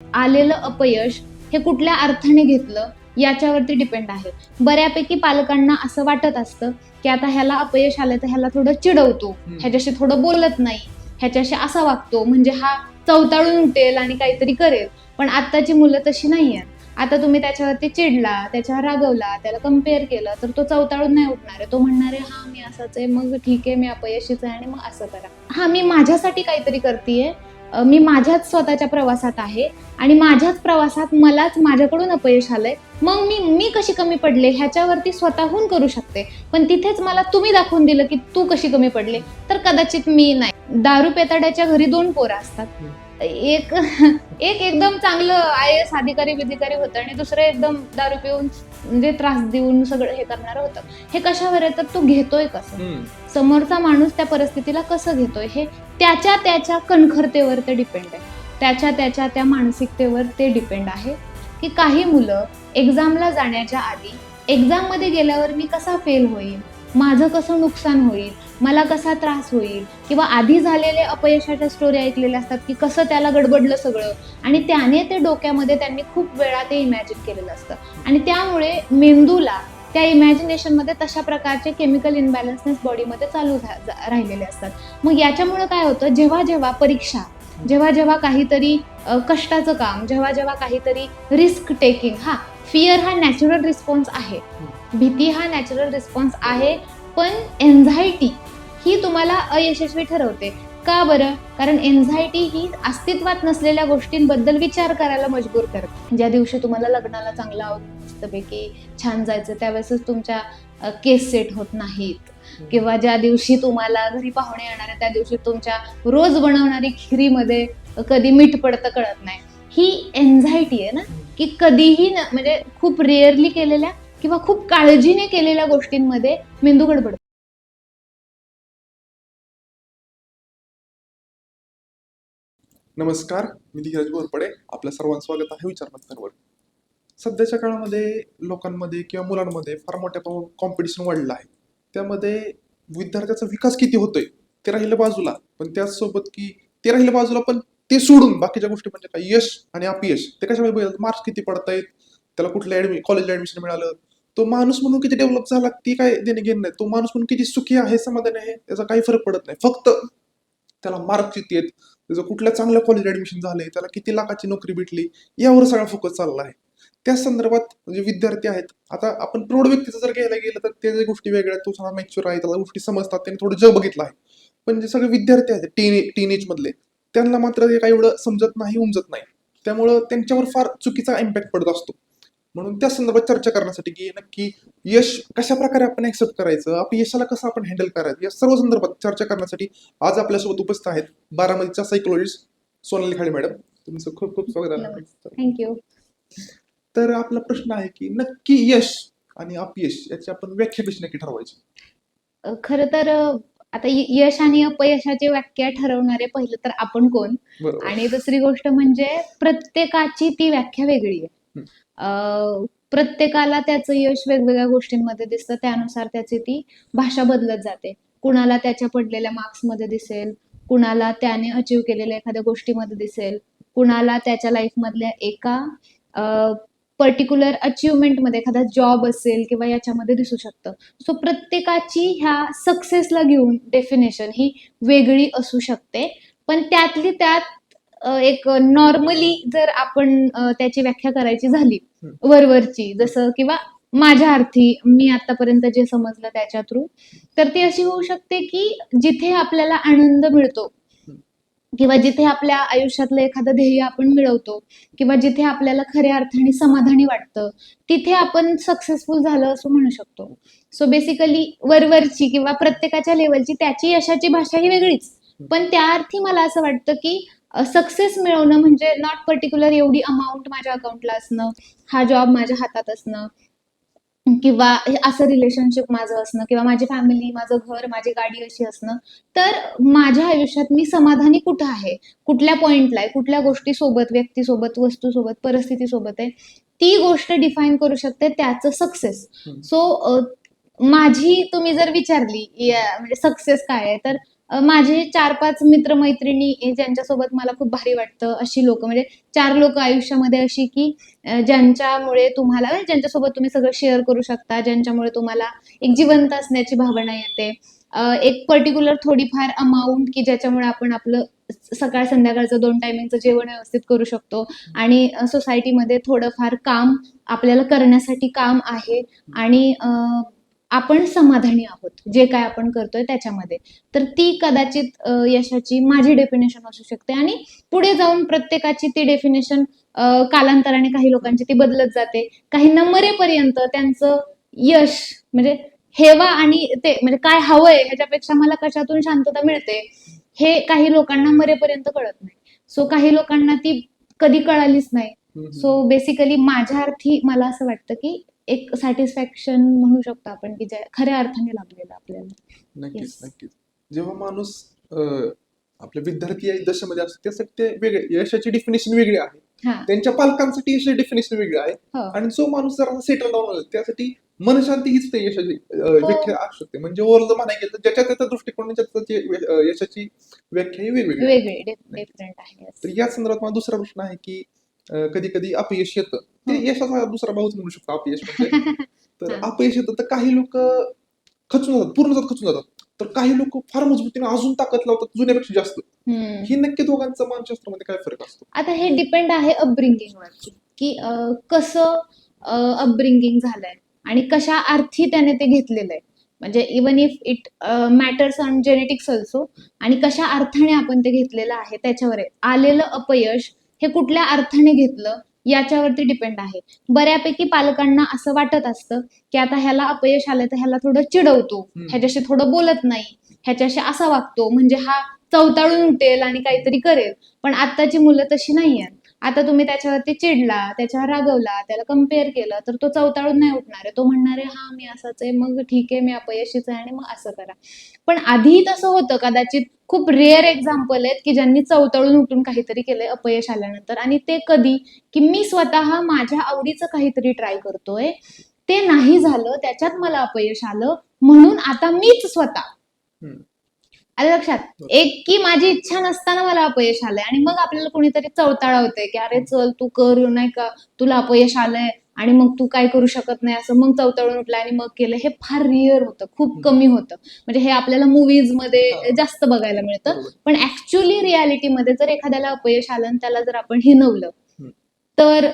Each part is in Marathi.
आलेलं अपयश हे कुठल्या अर्थाने घेतलं याच्यावरती डिपेंड आहे. बऱ्यापैकी पालकांना असं वाटत असतं की आता ह्याला अपयश आलं तर ह्याला थोडं चिडवतो, ह्याच्याशी थोडं बोलत नाही, ह्याच्याशी असा वागतो म्हणजे हा चवताळून उठेल आणि काहीतरी करेल. पण आत्ताची मुलं तशी नाही आहेत. आता तुम्ही त्याच्यावरती चिडला, त्याच्यावर रागवला, त्याला कम्पेअर केलं तर तो चवताळून नाही उठणार आहे. तो म्हणणार आहे हा मी असंच आहे, मग ठीक आहे मी अपयशीच आहे आणि मग असं करा. हा मी माझ्यासाठी काहीतरी करतेय, मी माझ्याच स्वतःच्या प्रवासात आहे आणि माझ्याच प्रवासात मलाच माझ्याकडून अपयश आलंय, मग मी कशी कमी पडले ह्याच्यावरती स्वतःहून करू शकते. पण तिथेच मला तुम्ही दाखवून दिलं की तू कशी कमी पडले तर कदाचित मी नाही. दारू पेताड्याच्या घरी 2 पोरं असतात. एक एक एकदम चांगलं IAS अधिकारी होतं आणि दुसरं एकदम दारू पिऊन म्हणजे त्रास देऊन सगळं हे करणार होतं. हे कशावर आहे तर तो घेतोय कसं, समोरचा माणूस त्या परिस्थितीला कसं घेतोय हे त्याच्या कणखरतेवर ते डिपेंड आहे. त्या मानसिकतेवर ते डिपेंड आहे की काही मुलं एक्झामला जाण्याच्या आधी एक्झाममध्ये गेल्यावर मी कसा फेल होईल, माझं कसं नुकसान होईल, मला कसा त्रास होईल, किंवा आधी झालेले अपयशाच्या स्टोरी ऐकलेल्या असतात की कसं त्याला गडबडलं सगळं आणि त्याने ते डोक्यामध्ये त्यांनी खूप वेळा ते इमॅजिन केलेलं असतं आणि त्यामुळे मेंदूला त्या इमॅजिनेशनमध्ये तशा प्रकारचे केमिकल इनबॅलन्सनेस बॉडीमध्ये चालू राहिलेले असतात. मग याच्यामुळे काय होतं, जेव्हा परीक्षा, जेव्हा काहीतरी कष्टाचं काम, जेव्हा काहीतरी रिस्क टेकिंग, फिअर हा नॅचरल रिस्पॉन्स आहे, भीती हा नॅचरल रिस्पॉन्स आहे, पण एन्झायटी ही तुम्हाला अयशस्वी ठरवते. का बरं? कारण एन्झायटी ही अस्तित्वात नसलेल्या गोष्टींबद्दल विचार करायला मजबूर करते. ज्या दिवशी तुम्हाला लग्नाला चांगला मस्तपैकी छान जायचं त्यावेळेसच तुमच्या केस सेट होत नाहीत, किंवा ज्या दिवशी तुम्हाला घरी पाहुणे येणार आहे त्या दिवशी तुमच्या रोज बनवणारी खिरीमध्ये कधी मीठ पडतं कळत नाही. ही एन्झायटी आहे ना, की कधीही म्हणजे खूप रेअरली केलेल्या किंवा खूप काळजीने केलेल्या गोष्टींमध्ये मेंदू गडबडतो. नमस्कार, मी धीरज बोरपडे. आपल्या सर्वांचं स्वागत आहे विचार मंथनवर. सध्याच्या काळामध्ये लोकांमध्ये किंवा मुलांमध्ये फार मोठ्या प्रमाणात कॉम्पिटिशन वाढलं आहे. त्यामध्ये विद्यार्थ्याचा विकास किती होतोय ते राहिलं बाजूला, पण त्याचसोबत की ते राहिलं बाजूला, पण ते सोडून बाकीच्या गोष्टी म्हणजे काय, यश आणि अपयश ते कशामुळे बघायचं, मार्क्स किती पडतायत, त्याला कुठल्या कॉलेजला ऍडमिशन मिळालं, तो माणूस म्हणून किती डेव्हलप झाला ती काय देणे घेणं नाही, तो माणूस म्हणून किती सुखी आहे, समाधानी आहे, त्याचा काही फरक पडत नाही. फक्त त्याला मार्क किती आहेत, त्याचं कुठल्या चांगल्या कॉलेज ऍडमिशन झालंय, त्याला किती लाखाची नोकरी भेटली, यावर सगळा फोकस चालला आहे. त्या संदर्भात जे विद्यार्थी आहेत, आता आपण प्रौढ व्यक्तीचं जर घ्यायला गेलं तर त्या गोष्टी वेगळ्या, तो सगळा मॅच्युअर आहे, त्याला गोष्टी समजतात, त्याने थोडं जग बघितलं आहे. पण जे सगळे विद्यार्थी आहेत टीनेज मधले, त्यांना मात्र ते काही एवढं समजत नाही, उमजत नाही. त्यामुळं त्यांच्यावर फार चुकीचा इम्पॅक्ट पडत असतो. म्हणून त्या संदर्भात चर्चा करण्यासाठी की नक्की यश कशा प्रकारे आपण ऍक्सेप्ट करायचं, अपयशाला कसं आपण हँडल करायचं, या सर्व संदर्भात चर्चा करण्यासाठी आज आपल्यासोबत उपस्थित आहेत बारामतीच्या सायकोलॉजिस्ट सोनाली खाडे मॅडम. तुमचं खूप खूप स्वागत आहे. थँक्यू. तर आपला प्रश्न आहे की नक्की यश आणि अपयश याची आपण व्याख्या कशी नक्की ठरवायची? खरं तर आता यश आणि अपयशाची व्याख्या ठरवणारे पहिलं तर आपण कोण, आणि दुसरी गोष्ट म्हणजे प्रत्येकाची ती व्याख्या वेगळी आहे. प्रत्येकाला त्याचं यश वेगवेगळ्या गोष्टींमध्ये दिसतं, त्यानुसार त्याची ती भाषा बदलत जाते. कुणाला त्याच्या पडलेल्या मार्क्समध्ये दिसेल, कुणाला त्याने अचीव्ह केलेल्या एखाद्या गोष्टीमध्ये दिसेल, कुणाला त्याच्या लाईफमधल्या एका पर्टिक्युलर अचिव्हमेंटमध्ये एखादा जॉब असेल किंवा याच्यामध्ये दिसू शकतं. सो प्रत्येकाची ह्या सक्सेसला घेऊन डेफिनेशन ही वेगळी असू शकते. पण त्यातली त्यात एक नॉर्मली जर आपण त्याची व्याख्या करायची झाली वरवरची, जसं किंवा माझ्या अर्थी मी आतापर्यंत जे समजलं त्याच्या थ्रू, तर ती अशी होऊ शकते की जिथे आपल्याला आनंद मिळतो किंवा जिथे आपल्या आयुष्यातलं एखादं ध्येय आपण मिळवतो किंवा जिथे आपल्याला खऱ्या अर्थाने समाधानी वाटतं, तिथे आपण सक्सेसफुल झालं असं म्हणू शकतो. सो बेसिकली वरवरची किंवा प्रत्येकाच्या लेवलची त्याची यशाची भाषा ही वेगळीच. पण त्या अर्थी मला असं वाटतं की सक्सेस मिळवणं म्हणजे नॉट पर्टिक्युलर एवढी अमाऊंट माझ्या अकाउंटला असणं, हा जॉब माझ्या हातात असणं, किंवा असं रिलेशनशिप माझं असणं, किंवा माझी फॅमिली, माझं घर, माझी गाडी अशी असणं. तर माझ्या आयुष्यात मी समाधानी कुठं आहे, कुठल्या पॉइंटला आहे, कुठल्या गोष्टीसोबत, व्यक्तीसोबत, वस्तूसोबत, परिस्थितीसोबत आहे, ती गोष्ट डिफाईन करू शकते त्याचं सक्सेस. सो माझी तुम्ही जर विचारली म्हणजे सक्सेस काय आहे, तर माझे 4-5 मित्र-मैत्रिणी ज्यांच्यासोबत मला खूप भारी वाटतं अशी लोकं म्हणजे 4 लोकं आयुष्यामध्ये अशी की ज्यांच्यामुळे तुम्हाला ज्यांच्यासोबत तुम्ही सगळं शेअर करू शकता, ज्यांच्यामुळे तुम्हाला एक जिवंत असण्याची भावना येते. एक पर्टिक्युलर थोडीफार अमाउंट की ज्याच्यामुळे आपण आपलं सकाळ संध्याकाळचं 2 टायमिंगचं जेवण व्यवस्थित करू शकतो आणि सोसायटीमध्ये थोडंफार काम आपल्याला करण्यासाठी काम आहे आणि आपण समाधानी आहोत जे काय आपण करतोय त्याच्यामध्ये. तर ती कदाचित यशाची माझी डेफिनेशन असू शकते आणि पुढे जाऊन प्रत्येकाची ती डेफिनेशन कालांतराने काही लोकांची ती बदलत जाते. काहींना मरेपर्यंत त्यांचं यश म्हणजे हेवा आणि ते म्हणजे काय हवंय ह्याच्यापेक्षा मला कशातून शांतता मिळते, हे काही लोकांना मरेपर्यंत कळत नाही. सो काही लोकांना ती कधी कळालीच नाही. सो बेसिकली माझ्या अर्थी मला असं वाटतं की एक सॅटिस्फॅक्शन म्हणू शकतो आपण की ज्या खऱ्या अर्थाने लाभलेलं आपल्याला. नक्कीच येस. नक्कीच. जेव्हा माणूस आपल्या विद्यार्थी या दशेमध्ये असतो त्यासाठी ते वेगळे यशाची डेफिनेशन वेगळी आहे. हा. त्यांच्या पालकांसाठी यशाची डेफिनेशन वेगळी आहे हो. आणि जो माणूस जरा सेटल डाऊन होतो त्यासाठी मनशांती हीच ते यशाची व्याख्या असू शकते. म्हणजे ओव्हरऑल म्हणायला गेलं तर ज्याच्या त्याच्या दृष्टिकोनाने यशाची व्याख्या ही वेगवेगळी आहे. वेगळे डिफरंट आहे. Yes. तर या संदर्भात मला दुसरा प्रश्न आहे की कधी कधी अपयश येतं ते हो. यशाचा दुसरा भाऊच म्हणू शकतो अपयश म्हणजे. तर हा. अपयश येतं तर काही लोक खचून जातात, पूर्णतः खचून जातात. तर काही लोक फार मजबूतीने अजून ताकद लावतात जुन्यापेक्षा जास्त. हम्म. ही नक्की दोघांचं मानसशास्त्रामध्ये काय फरक असतो? आता हे डिपेंड आहे अपब्रिंगिंगवरती की कसं अपब्रिंगिंग झालंय आणि कशा अर्थी त्याने ते घेतलेलं आहे. म्हणजे even if it matters on genetics also आणि कशा अर्थाने आपण ते घेतलेलं आहे त्याच्यावर आहे. आलेलं अपयश हे कुठल्या अर्थाने घेतलं याच्यावरती डिपेंड आहे. बऱ्यापैकी पालकांना असं वाटत असतं की आता ह्याला अपयश आलं तर ह्याला थोडं चिडवतो, ह्याच्याशी थोडं बोलत नाही, ह्याच्याशी असा वागतो म्हणजे हा चवताळून उठेल आणि काहीतरी करेल. पण आत्ताची मुलं तशी नाही आहेत. आता तुम्ही त्याच्यावरती चिडला, त्याच्यावर रागवला, त्याला कम्पेअर केलं तर तो चवताळून नाही उठणार आहे. तो म्हणणार आहे हा मी असाच आहे, मग ठीक आहे मी अपयशीच आहे आणि मग असं करा. पण आधी तसं होतं कदाचित खूप रेअर एक्झाम्पल आहेत की ज्यांनी चवताळून उठून काहीतरी केलंय अपयश आल्यानंतर आणि ते कधी की मी स्वतः माझ्या आवडीचं काहीतरी ट्राय करतोय, ते नाही झालं, त्याच्यात मला अपयश आलं म्हणून आता मीच स्वतः आलं लक्षात. एक की माझी इच्छा नसताना मला अपयश आलंय आणि मग आपल्याला कोणीतरी चवताळवतंय की अरे चल तू कर नाही का तुला अपयश आलंय आणि मग तू काय करू शकत नाही असं मग चवताळून उठलं आणि मग केलं. हे फार रिअर होतं, खूप कमी होतं. म्हणजे हे आपल्याला मूवीज मध्ये जास्त बघायला मिळतं. पण ऍक्च्युअली रियालिटीमध्ये जर एखाद्याला अपयश आलं आणि त्याला जर आपण हिनवलं तर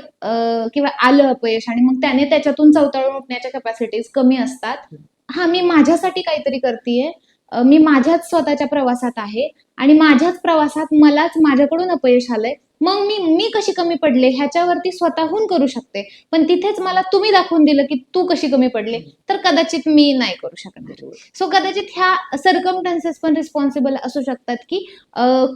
किंवा आलं अपयश आणि मग त्याने त्याच्यातून चवताळून उठण्याच्या कॅपॅसिटीज कमी असतात. हा मी माझ्यासाठी काहीतरी करतेय, मी माझ्याच स्वतःच्या प्रवासात आहे आणि माझ्याच प्रवासात मलाच माझ्याकडून अपयश आलंय, मग मी कशी कमी पडले ह्याच्यावरती स्वतःहून करू शकते. पण तिथेच मला तुम्ही दाखवून दिलं की तू कशी कमी पडले तर कदाचित मी नाही करू शकणार. सो कदाचित ह्या सर्कमस्टान्सेस पण रिस्पॉन्सिबल असू शकतात की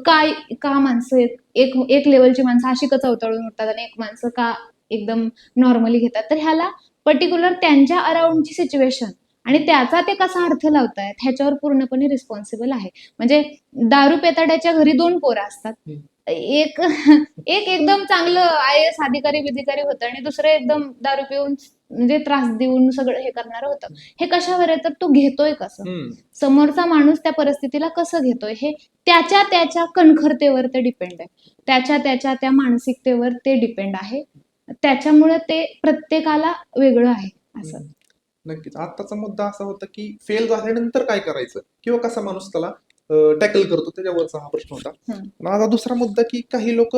काय का माणसं एक एक लेवलची माणसं अशी का चवताळून उठतात आणि एक माणसं का एकदम नॉर्मली घेतात. तर ह्याला पर्टिक्युलर त्यांच्या अराउंडची सिच्युएशन आणि त्याचा ते कसा अर्थ लावतायत ह्याच्यावर पूर्णपणे रिस्पॉन्सिबल आहे. म्हणजे दारू पेताड्याच्या घरी 2 पोरं असतात. एक एक एकदम चांगलं IAS अधिकारी विधिकारी होतं आणि दुसरं एकदम दारू पिऊन म्हणजे त्रास देऊन सगळं हे करणार होतं. हे कशावर आहे तर तो घेतोय कसं, समोरचा माणूस त्या परिस्थितीला कसं घेतोय हे त्याच्या त्याच्या कणखरतेवर ते डिपेंड आहे. त्याच्या त्या मानसिकतेवर ते डिपेंड आहे. त्याच्यामुळे ते प्रत्येकाला वेगळं आहे असं. नक्कीच. आत्ताचा मुद्दा असा होता की फेल झाल्यानंतर काय करायचं किंवा कसा माणूस त्याला टॅकल करतो त्याच्यावरचा हा प्रश्न होता. माझा दुसरा मुद्दा की काही लोक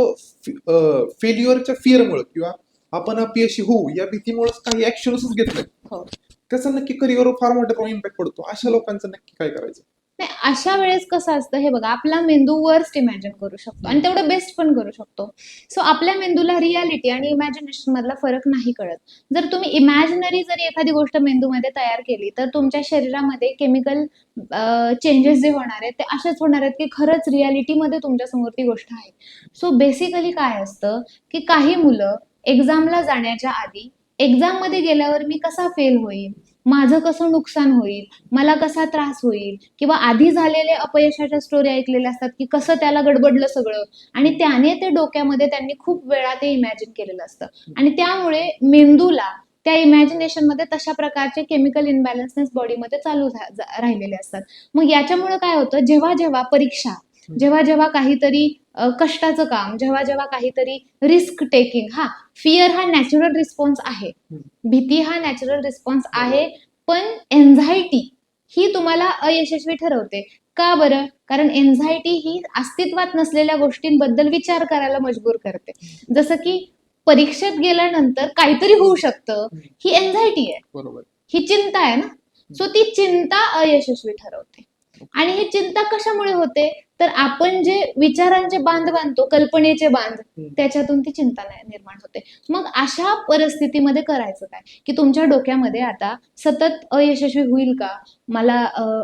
फेल्युअरच्या फिअरमुळे किंवा आपण अपयशी होऊ या भीतीमुळे काही ऍक्शनच घेत नाही. त्याचा नक्की करिअरवर फार मोठा प्रमाणात इम्पॅक्ट पडतो. अशा लोकांचं नक्की काय करायचं? नाही, अशा वेळेस कसं असतं हे बघा, आपला मेंदू वर्स्ट इमॅजिन करू शकतो आणि तेवढं बेस्ट पण करू शकतो. सो आपल्या मेंदूला रियालिटी आणि इमॅजिनेशन मधला फरक नाही कळत. जर तुम्ही इमॅजिनरी जरी एखादी गोष्ट मेंदूमध्ये तयार केली तर तुमच्या शरीरामध्ये केमिकल चेंजेस जे होणार आहेत ते असेच होणार आहेत की खरंच रियालिटीमध्ये तुमच्या समोर ती गोष्ट आहे. सो बेसिकली काय असतं की काही मुलं एक्झामला जाण्याच्या आधी एक्झाम मध्ये गेल्यावर मी कसा फेल होईल, माझं कसं नुकसान होईल, मला कसा त्रास होईल किंवा आधी झालेले अपयशाच्या स्टोरी ऐकलेल्या असतात की कसं त्याला गडबडलं सगळं आणि त्याने ते डोक्यामध्ये त्यांनी खूप वेळा ते इमॅजिन केलेलं असतं आणि त्यामुळे मेंदूला त्या इमॅजिनेशन मध्ये तशा प्रकारचे केमिकल इनबॅलन्सनेस बॉडीमध्ये चालू राहिलेले असतात. मग याच्यामुळे काय होतं, जेव्हा जेव्हा परीक्षा, जेव्हा जेव्हा काहीतरी कष्टाचं काम, जेव्हा जेव्हा काहीतरी रिस्क टेकिंग, हा फिअर हा नॅचरल रिस्पॉन्स आहे, भीती हा नॅचरल रिस्पॉन्स आहे, पण एन्झायटी ही तुम्हाला अयशस्वी ठरवते. का बरं? कारण एन्झायटी ही अस्तित्वात नसलेल्या गोष्टींबद्दल विचार करायला मजबूर करते. जसं की परीक्षेत गेल्यानंतर काहीतरी होऊ शकतं, ही एन्झायटी आहे, बरोबर. ही चिंता आहे ना. सो ती चिंता अयशस्वी ठरवते. आणि ही चिंता कशामुळे होते, तर आपण जे विचारांचे बांध बांधतो, कल्पनेचे बांध, त्याच्यातून ती चिंता निर्माण होते. मग अशा परिस्थितीमध्ये करायचं काय, की तुमच्या डोक्यामध्ये आता सतत अयशस्वी होईल का, मला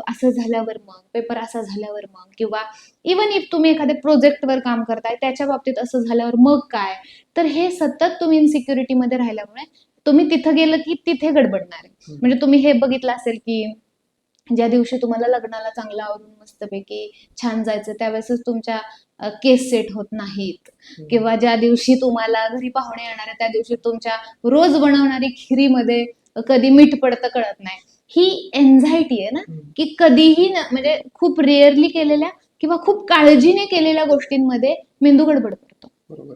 असं झाल्यावर मग, पेपर असा झाल्यावर मग, किंवा इवन इफ तुम्ही एखाद्या प्रोजेक्टवर काम करताय त्याच्या बाबतीत असं झाल्यावर मग काय, तर हे सतत तुम्ही इन्सिक्युरिटीमध्ये राहिल्यामुळे तुम्ही तिथं गेलं की तिथे गडबडणार आहे. म्हणजे तुम्ही हे बघितलं असेल की ज्या दिवशी तुम्हाला लग्नाला चांगलं आवरून मस्तपैकी छान जायचं, त्यावेळेसच तुमच्या केस सेट होत नाहीत, किंवा ज्या दिवशी तुम्हाला घरी पाहुणे येणार आहे त्या दिवशी तुमच्या रोज बनवणारी खिरीमध्ये कधी मीठ पडतं कळत नाही. ही एन्झायटी आहे ना, की कधीही म्हणजे खूप रेअरली केलेल्या किंवा खूप काळजीने केलेल्या गोष्टींमध्ये मेंदू गडबड करतो. बरोबर.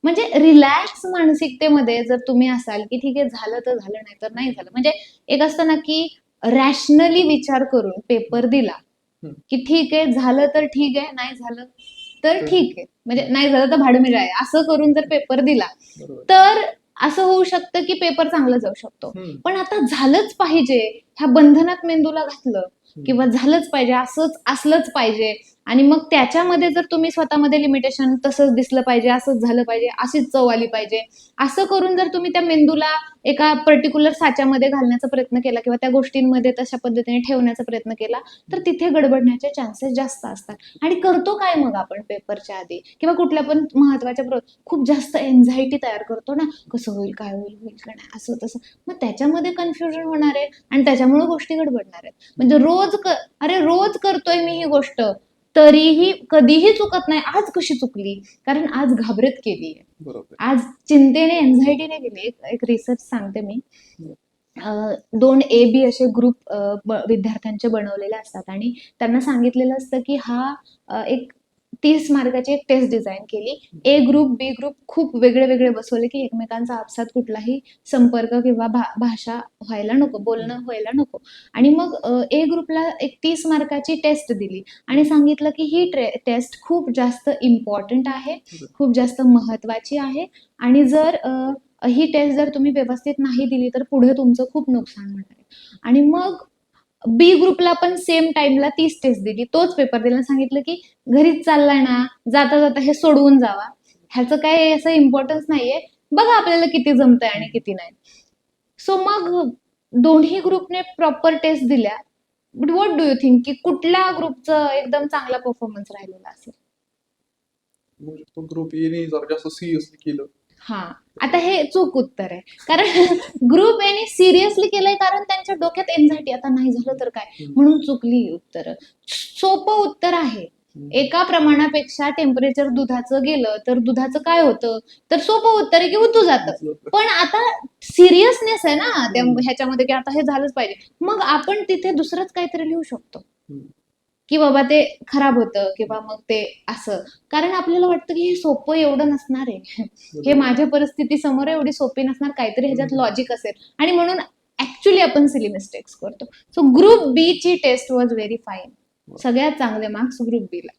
म्हणजे रिलॅक्स मानसिकतेमध्ये जर तुम्ही असाल की ठीक आहे, झालं तर झालं, नाही तर नाही झालं, म्हणजे एक असतं ना की रॅशनली विचार करून पेपर दिला, की ठीक आहे झालं तर ठीक आहे, नाही झालं तर ठीक आहे, म्हणजे नाही झालं तर भाडमिळा आहे, असं करून जर पेपर दिला तर असं होऊ शकतं की पेपर चांगला जाऊ शकतो. पण आता झालंच पाहिजे ह्या बंधनात मेंदूला घातलं, किंवा झालंच पाहिजे, असंच असलंच पाहिजे, आणि मग त्याच्यामध्ये जर तुम्ही स्वतःमध्ये लिमिटेशन, तसंच दिसलं पाहिजे, असंच झालं पाहिजे, अशीच चव आली पाहिजे, असं करून जर तुम्ही त्या मेंदूला एका पर्टिक्युलर साच्यामध्ये घालण्याचा प्रयत्न केला किंवा त्या गोष्टींमध्ये तशा पद्धतीने ठेवण्याचा प्रयत्न केला, तर तिथे गडबडण्याचे चान्सेस जास्त असतात. आणि करतो काय मग आपण पेपरच्या आधी किंवा कुठल्या पण महत्वाच्या खूप जास्त एन्झायटी तयार करतो ना, कसं होईल, काय होईल, होईल का नाही, असं तसं, मग त्याच्यामध्ये कन्फ्युजन होणार आहे आणि त्याच्यामुळे गोष्टी गडबडणार आहेत. म्हणजे रोज करतोय मी ही गोष्ट, तरीही कधीही चुकत नाही, आज कशी चुकली, कारण आज घाबरत केली आहे, बरोबर. आज चिंतेने, एन्झायटीने केली. एक रिसर्च सांगते मी. 2 A-B असे ग्रुप विद्यार्थ्यांचे बनवलेले असतात आणि त्यांना सांगितलेलं असतं की एक 30 मार्काची एक टेस्ट डिझाईन केली. ए ग्रुप, बी ग्रुप खूप वेगळे वेगळे बसवले की एकमेकांचा आपसात कुठलाही संपर्क किंवा भाषा व्हायला नको, बोलणं व्हायला नको. आणि मग ए ग्रुपला एक 30 मार्काची टेस्ट दिली आणि सांगितलं की ही टेस्ट खूप जास्त इम्पॉर्टंट आहे, खूप जास्त महत्वाची आहे, आणि जर ही टेस्ट जर तुम्ही व्यवस्थित नाही दिली तर पुढे तुमचं खूप नुकसान होणार आहे. आणि मग बी ग्रुपला पण सेम टाइमला 30 टेस्ट दिली, तोच पेपर दिला, सांगितलं की घरीच चाललाय ना, जाता जाता हे सोडवून जावा, ह्याचं काय असं इम्पॉर्टन्स नाहीये, बघा आपल्याला किती जमतंय आणि किती नाही. सो मग दोन्ही ग्रुपने प्रॉपर टेस्ट दिल्या. But what do you think की कुठल्या ग्रुपचं एकदम चांगला परफॉर्मन्स राहिलेला असेल? ग्रुप एने जर जास्त सिरियसली केलं. हा, आता हे चूक उत्तर आहे, कारण ग्रुप एने सिरियसली केलंय कारण त्यांच्या डोक्यात एन्झायटी, आता नाही झालं तर काय, म्हणून चुकली उत्तर. सोपं उत्तर आहे. एका प्रमाणापेक्षा टेम्परेचर दुधाचं गेलं तर दुधाचं काय होतं, तर सोपं उत्तर आहे की उतू जातं. पण आता सिरियसनेस आहे ना ह्याच्यामध्ये की आता हे झालंच पाहिजे, मग आपण तिथे दुसरंच काहीतरी लिहू शकतो की बाबा ते खराब होतं किंवा मग ते असं, कारण आपल्याला वाटतं की हे सोपं एवढं नसणार आहे, हे माझ्या परिस्थिती समोर एवढी सोपी नसणार, काहीतरी ह्याच्यात लॉजिक असेल, आणि म्हणून ऍक्च्युली आपण सिली मिस्टेक्स करतो. सो ग्रुप बी ची टेस्ट वॉज व्हेरी फाईन. सगळ्यात चांगले मार्क्स ग्रुप बी ला,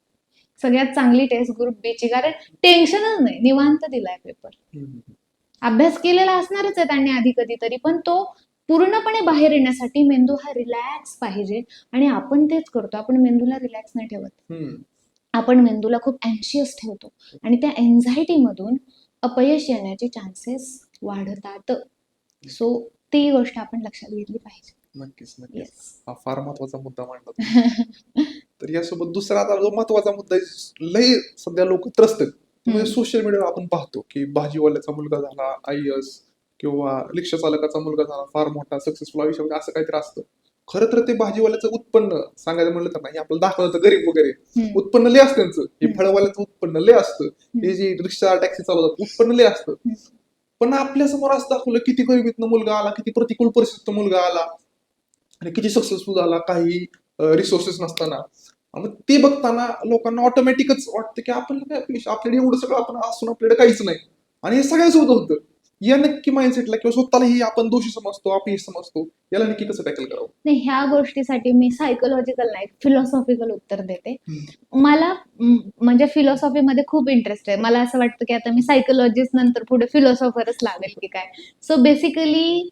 सगळ्यात चांगली टेस्ट ग्रुप बी ची, कारण टेन्शनच नाही, निवांत दिलाय पेपर. अभ्यास केलेला असणारच आहे त्यांनी आधी कधीतरी, पण तो पूर्णपणे बाहेर येण्यासाठी मेंदू हा रिलॅक्स पाहिजे, आणि आपण तेच करतो, आपण मेंदूला रिलॅक्स नाही ठेवत, आपण मेंदूला खूप अँशियस ठेवतो, आणि त्या एन्झायटी मधून अपयश येण्याचे चान्सेस वाढतात. सो ती गोष्ट आपण लक्षात घेतली पाहिजे. नक्कीच नक्कीच. हा फार महत्वाचा मुद्दा मांडला तुम्ही. तर यासोबत दुसरा आता जो महत्वाचा मुद्दा लय सध्या लोक त्रस्त आहेत. म्हणजे सोशल मीडियावर आपण पाहतो की भाजीवाल्याचा मुलगा झाला IAS, किंवा रिक्षा चालकाचा मुलगा झाला फार मोठा सक्सेसफुल आयुष्यामध्ये, असं काहीतरी असतं. खरं तर ते भाजीवाल्याचं उत्पन्न सांगायचं म्हणलं तर नाही, आपल्याला दाखवलं तर गरीब वगैरे उत्पन्न लय असतं त्यांचं, हे फळवाल्याचं उत्पन्न लय असतं, हे जे रिक्षा टॅक्सी चालवतात उत्पन्न लय असतं. पण आपल्या समोर असं दाखवलं किती गरिबीतनं मुलगा आला, किती प्रतिकूल परिस्थितीतनं मुलगा आला आणि किती सक्सेसफुल झाला काही रिसोर्सेस नसताना. मग ते बघताना लोकांना ऑटोमॅटिकच वाटतं की आपण काय आपल्याकडे एवढं सगळं आपण असून आपल्याकडे काहीच नाही. आणि हे सगळ्यांसोबत होतं. या नक्की माइंडसेटला किंवा स्वतःलाही आपण दोषी समजतो, अपयशी समजतो. याला नक्की कसं टॅकल करावं? नाही, ह्या गोष्टीसाठी मी सायकोलॉजिकल नाही, फिलॉसॉफिकल उत्तर देते. मला म्हणजे फिलॉसॉफीमध्ये खूप इंटरेस्ट आहे. मला असं वाटतं की आता मी सायकोलॉजिस्ट नंतर पुढे फिलॉसॉफरच लागेल की काय. सो बेसिकली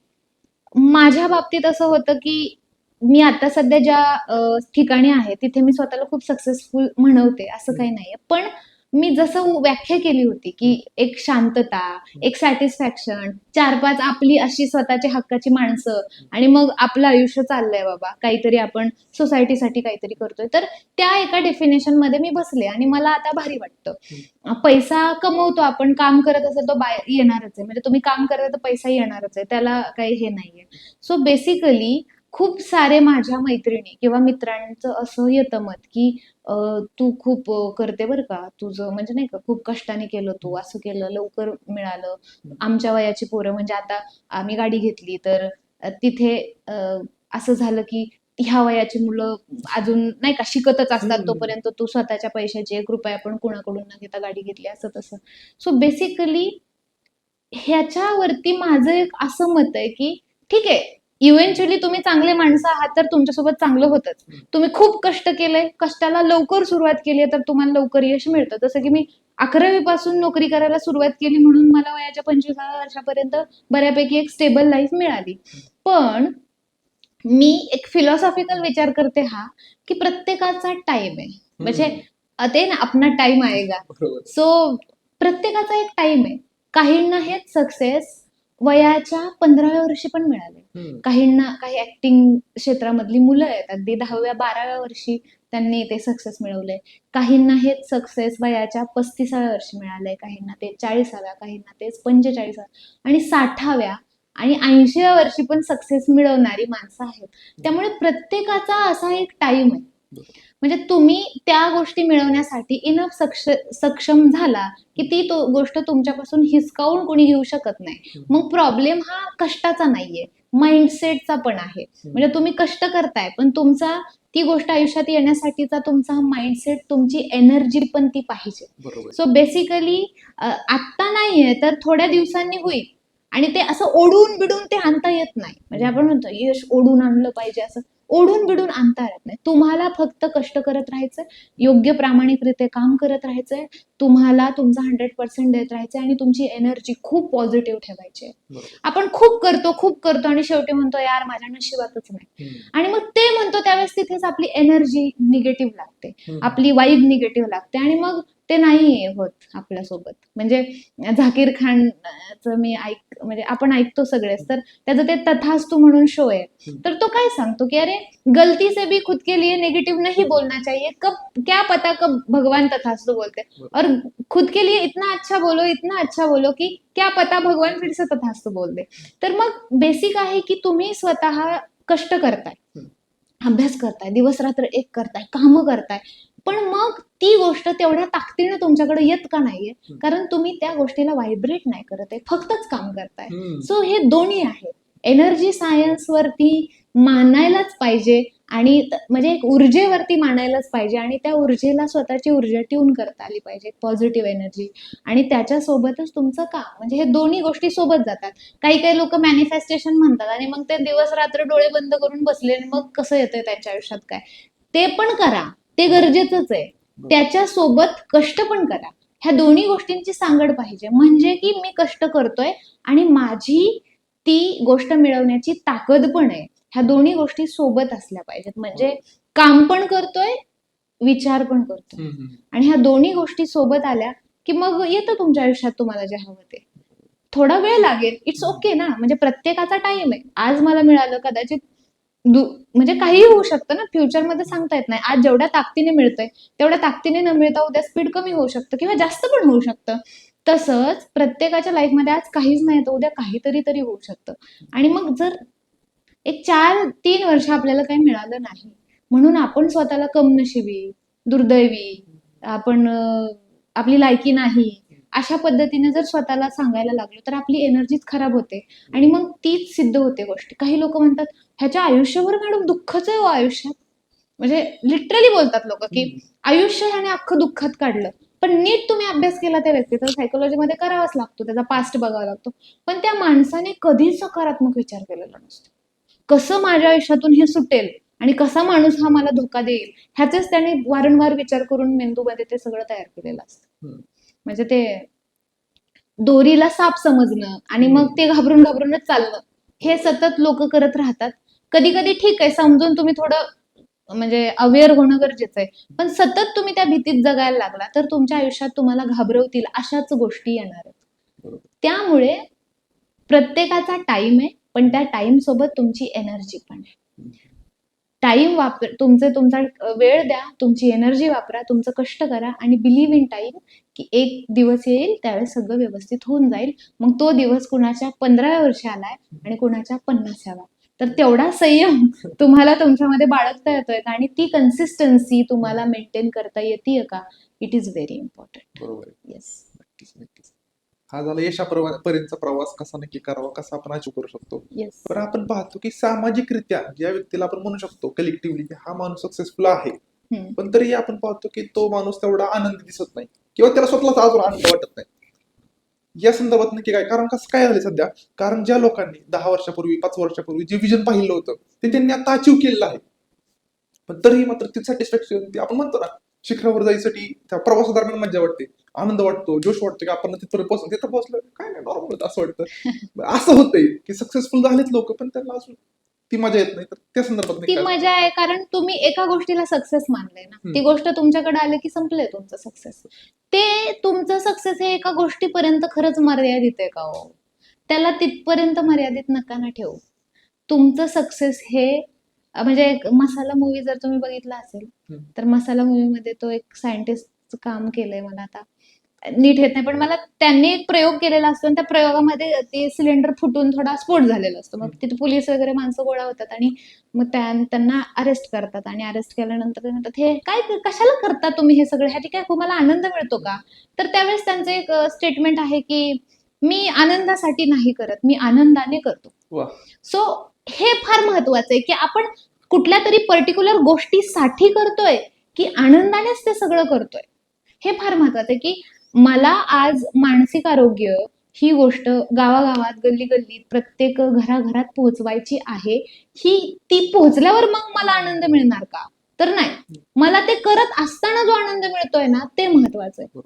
माझ्या बाबतीत असं होतं की मी आता सध्या ज्या ठिकाणी आहे तिथे मी स्वतःला खूप सक्सेसफुल म्हणवते, असं काही नाहीये. पण मी जसं व्याख्या केली होती की एक शांतता, एक सॅटिस्फॅक्शन, 4-5 आपली अशी स्वतःची हक्काची माणसं आणि मग आपलं आयुष्य चाललंय बाबा, काहीतरी आपण सोसायटीसाठी काहीतरी करतोय. तर त्या एका डेफिनेशन मध्ये मी बसले आणि मला आता भारी वाटतं. पैसा कमवतो आपण, काम करत असेल तो बाहेर येणारच आहे. म्हणजे तुम्ही काम करता तर पैसा येणारच आहे, त्याला काही हे नाहीये. सो बेसिकली खूप सारे माझ्या मैत्रिणी किंवा मित्रांचं असं येतं मत की तू खूप करते बरं का, तुझं म्हणजे नाही का खूप कष्टाने केलं, तू असं केलं, लवकर मिळालं. आमच्या वयाची पोरं म्हणजे आता आम्ही गाडी घेतली तर तिथे असं झालं की ह्या वयाची मुलं अजून नाही का शिकतच असतात, तोपर्यंत तू स्वतःच्या पैशाची 1 रुपया पण कुणाकडून न घेता गाडी घेतली, असं तसं. सो बेसिकली ह्याच्यावरती माझं एक असं मत आहे की ठीक आहे, इव्हेंच्युअली तुम्ही चांगले माणसं आहात तर तुमच्यासोबत चांगलं होतच. तुम्ही खूप कष्ट केले, कष्टाला लवकर सुरुवात केली तर तुम्हाला लवकर यश मिळतं. जसं की मी 11वी पासून नोकरी करायला सुरुवात केली म्हणून मला वयाच्या 25व्या वर्षापर्यंत बऱ्यापैकी एक स्टेबल लाईफ मिळाली. पण मी एक फिलॉसॉफिकल विचार करते हा की प्रत्येकाचा टाइम आहे. म्हणजे ते ना अपना टाइम आएगा. सो प्रत्येकाचा एक टाइम आहे. काहींना हेच सक्सेस वयाच्या 15व्या वर्षी पण मिळाले. काहींना काही ऍक्टिंग क्षेत्रामधली मुलं आहेत अगदी 10व्या-12व्या वर्षी त्यांनी ते सक्सेस मिळवलंय. काहींना हेच सक्सेस वयाच्या 35व्या वर्षी मिळालंय, काहींना ते 40व्या, काहींना तेच 45व्या आणि 60व्या आणि 80व्या वर्षी पण सक्सेस मिळवणारी माणसं आहेत. त्यामुळे प्रत्येकाचा असा एक टाइम आहे. म्हणजे तुम्ही त्या गोष्टी मिळवण्यासाठी इनफ सक्षम झाला की ती गोष्ट तुमच्यापासून हिसकावून कोणी घेऊ शकत नाही. मग प्रॉब्लेम हा कष्टाचा नाहीये, माइंडसेटचा पण आहे. म्हणजे तुम्ही कष्ट करताय पण तुमचा ती गोष्ट आयुष्यात येण्यासाठीचा तुमचा माइंडसेट, तुमची एनर्जी पण ती पाहिजे. सो बेसिकली आत्ता नाहीये तर थोड्या दिवसांनी होईल. आणि ते असं ओढून बिडून ते आणता येत नाही. म्हणजे आपण म्हणतो यश ओढून आणलं पाहिजे, असं ओढून बिडून आणता येत नाही. तुम्हाला फक्त कष्ट करत राहायचंय, योग्य प्रामाणिकरित्या काम करत राहायचंय, तुम्हाला तुमचा 100% देत राहायचंय आणि तुमची एनर्जी खूप पॉझिटिव्ह ठेवायची आहे. आपण खूप करतो आणि शेवटी म्हणतो यार माझ्या नशिबातच नाही. आणि मग ते म्हणतो त्यावेळेस तिथेच आपली एनर्जी निगेटिव्ह लागते, आपली वाईब निगेटिव्ह लागते आणि मग ते नाही होत आपल्यासोबत. म्हणजे झाकीर खानचं मी म्हणजे आपण ऐकतो सगळेच, तर त्याचं ते तथास्तु म्हणून शो आहे. तर तो काय सांगतो की अरे गलती से भी खुद के लिए नेगेटिव नहीं बोलना चाहिए, कब क्या पता कब भगवान तथास्तु बोलते और खुद के लिए इतना अच्छा बोलो की क्या पता भगवान फिर से तथास्तु बोल दे. तर मग बेसिक आहे की तुम्ही स्वतः कष्ट करताय, अभ्यास करताय, दिवस रात्र एक करताय, कामं करताय, पण मग ती गोष्ट तेवढ्या ताकदीने तुमच्याकडे येत का नाहीये? कारण तुम्ही त्या गोष्टीला व्हायब्रेट नाही करत आहे, फक्तच काम करताय. सो हे दोन्ही आहे. एनर्जी सायन्स वरती मानायलाच पाहिजे आणि म्हणजे एक ऊर्जेवरती मानायलाच पाहिजे आणि त्या ऊर्जेला स्वतःची ऊर्जा ट्यून करता आली पाहिजे, पॉझिटिव्ह एनर्जी. आणि त्याच्यासोबतच तुमचं काम, म्हणजे हे दोन्ही गोष्टी सोबत जातात. काही काही लोक मॅनिफेस्टेशन म्हणतात आणि मग ते दिवस रात्र डोळे बंद करून बसले आणि मग कसं येतंय त्यांच्या आयुष्यात काय. ते पण करा, ते गरजेचंच आहे. त्याच्यासोबत कष्ट पण करा. ह्या दोन्ही गोष्टींची सांगड पाहिजे, म्हणजे की मी कष्ट करतोय आणि माझी ती गोष्ट मिळवण्याची ताकद पण आहे. ह्या दोन्ही गोष्टी सोबत असल्या पाहिजेत. म्हणजे काम पण करतोय, विचार पण करतोय आणि ह्या दोन्ही गोष्टी सोबत आल्या की मग येतं तुमच्या आयुष्यात तुम्हाला जे हवं ते. थोडा वेळ लागेल, इट्स ओके ना. म्हणजे प्रत्येकाचा टाइम आहे. आज मला मिळालं, कदाचित म्हणजे काहीही होऊ शकतं ना, फ्युचरमध्ये सांगता येत नाही. आज जेवढ्या ताकदीने मिळतंय तेवढ्या ताकदीने न मिळता उद्या स्पीड कमी होऊ शकतं किंवा जास्त पण होऊ शकतं. तसंच प्रत्येकाच्या लाईफमध्ये आज काहीच नाही तर उद्या काहीतरी तरी होऊ शकतं. आणि मग जर एक 4-3 वर्ष आपल्याला काही मिळालं नाही म्हणून आपण स्वतःला कमनशिबी, दुर्दैवी, आपण आपली लायकी नाही अशा पद्धतीने जर स्वतःला सांगायला लागलो तर आपली एनर्जीच खराब होते आणि मग तीच सिद्ध होते गोष्ट. काही लोक म्हणतात ह्याच्या आयुष्यभर मॅडम दुःखच आहे हो आयुष्यात. म्हणजे लिटरली बोलतात लोक की आयुष्य ह्याने अख्खं दुःखात काढलं. पण नीट तुम्ही अभ्यास केला त्या व्यक्तीचा सायकोलॉजीमध्ये करावाच लागतो, त्याचा पास्ट बघावा लागतो. पण त्या माणसाने कधीच सकारात्मक विचार केलेला नसतो. कसं माझ्या आयुष्यातून हे सुटेल आणि कसा माणूस हा मला धोका देईल ह्याचेच त्याने वारंवार विचार करून मेंदूमध्ये ते सगळं तयार केलेलं असतं. म्हणजे ते दोरीला साप समजणं आणि मग ते घाबरून घाबरूनच चालणं हे सतत लोक करत राहतात. कधी कधी ठीक आहे, समजून तुम्ही थोडं म्हणजे अवेअर होणं गरजेचं आहे, पण सतत तुम्ही त्या भीतीत जगायला लागला तर तुमच्या आयुष्यात तुम्हाला घाबरवतील अशाच गोष्टी येणार आहेत. त्यामुळे प्रत्येकाचा टाइम आहे, पण त्या टाइम सोबत तुमची एनर्जी पण आहे. टाइम तुमचा वेळ द्या, तुमची एनर्जी वापरा, तुमचं कष्ट करा आणि बिलीव्ह इन टाइम की एक दिवस येईल त्यावेळेस सगळं व्यवस्थित होऊन जाईल. मग तो दिवस कुणाच्या 15व्या वर्षी आलाय आणि कुणाच्या 50व्या, तर तेवढा संयम तुम्हाला तुमच्यामध्ये बाळगता येतोय का आणि ती कन्सिस्टन्सी तुम्हाला मेंटेन करता येते का, इट इज व्हेरी इम्पॉर्टंट. बरोबर आहे. येस. नक्कीच नक्कीच. हा झाला यशापर्यंतचा प्रवास कसा नक्की करावा, कसा आपण अचीव करू शकतो. येस. पण आपण पाहतो की सामाजिकरित्या ज्या व्यक्तीला आपण म्हणू शकतो कलेक्टिव्हली की हा माणूस सक्सेसफुल आहे, पण तरी आपण पाहतो की तो माणूस तेवढा आनंदी दिसत नाही किंवा त्याला स्वतःलाच अजून आनंद वाटत नाही. या संदर्भात नक्की काय कारण, कसं काय झालं सध्या? कारण ज्या लोकांनी 10 वर्षापूर्वी 5 वर्षापूर्वी जे विजन पाहिलं होतं ते त्यांनी आता अचीव केलेलं आहे, पण तरीही मात्र ती सॅटिस्फॅक्शन, ती आपण म्हणतो ना शिखरावर जायसाठी त्या प्रवासादरम्यान मजा वाटते, आनंद वाटतो, जोश वाटतो की आपण तिथपर्यंत पोहोचलो, तिथं पोहोचलं काय नाही नॉर्मल असं वाटतं. असं होतंय की सक्सेसफुल झालेत लोक पण त्यांना अजून ती मजा येत नाही. तर त्या संदर्भात ती काय मजा आहे कारण तुम्ही एका गोष्टीला सक्सेस मानलंय ना, ती गोष्ट तुमच्याकडे आली की संपलंय तुमचं सक्सेस. ते तुमचं सक्सेस हे एका गोष्टीपर्यंत खरंच मर्यादित आहे का हो? त्याला तिथपर्यंत मर्यादित नका ना ठेवू. तुमचं सक्सेस हे म्हणजे मसाला मूवी जर तुम्ही बघितला असेल तर मसाला मूवी मध्ये तो एक सायंटिस्ट काम केलंय, मला आता नीट येत नाही, पण मला त्यांनी एक प्रयोग केलेला असतो आणि त्या प्रयोगामध्ये ते सिलेंडर फुटून थोडा स्फोट झालेला असतो. मग तिथे पोलीस वगैरे माणसं गोळा होतात आणि मग त्यांना अरेस्ट करतात आणि अरेस्ट केल्यानंतर ते म्हणतात हे काय कशाला करता तुम्ही हे सगळं, ह्याची काय तुम्हाला आनंद मिळतो का? तर त्यावेळेस त्यांचं एक स्टेटमेंट आहे की मी आनंदासाठी नाही करत, मी आनंदाने करतो. सो हे फार महत्वाचं आहे की आपण कुठल्या तरी पर्टिक्युलर गोष्टीसाठी करतोय की आनंदानेच ते सगळं करतोय. हे फार महत्वाचं आहे की मला आज मानसिक आरोग्य ही गोष्ट गावागावात गल्ली गल्लीत प्रत्येक घराघरात पोहोचवायची आहे. ती पोहोचल्यावर मग मला आनंद मिळणार का? तर नाही, मला ते करत असताना जो आनंद मिळतोय ना ते महत्वाचं आहे.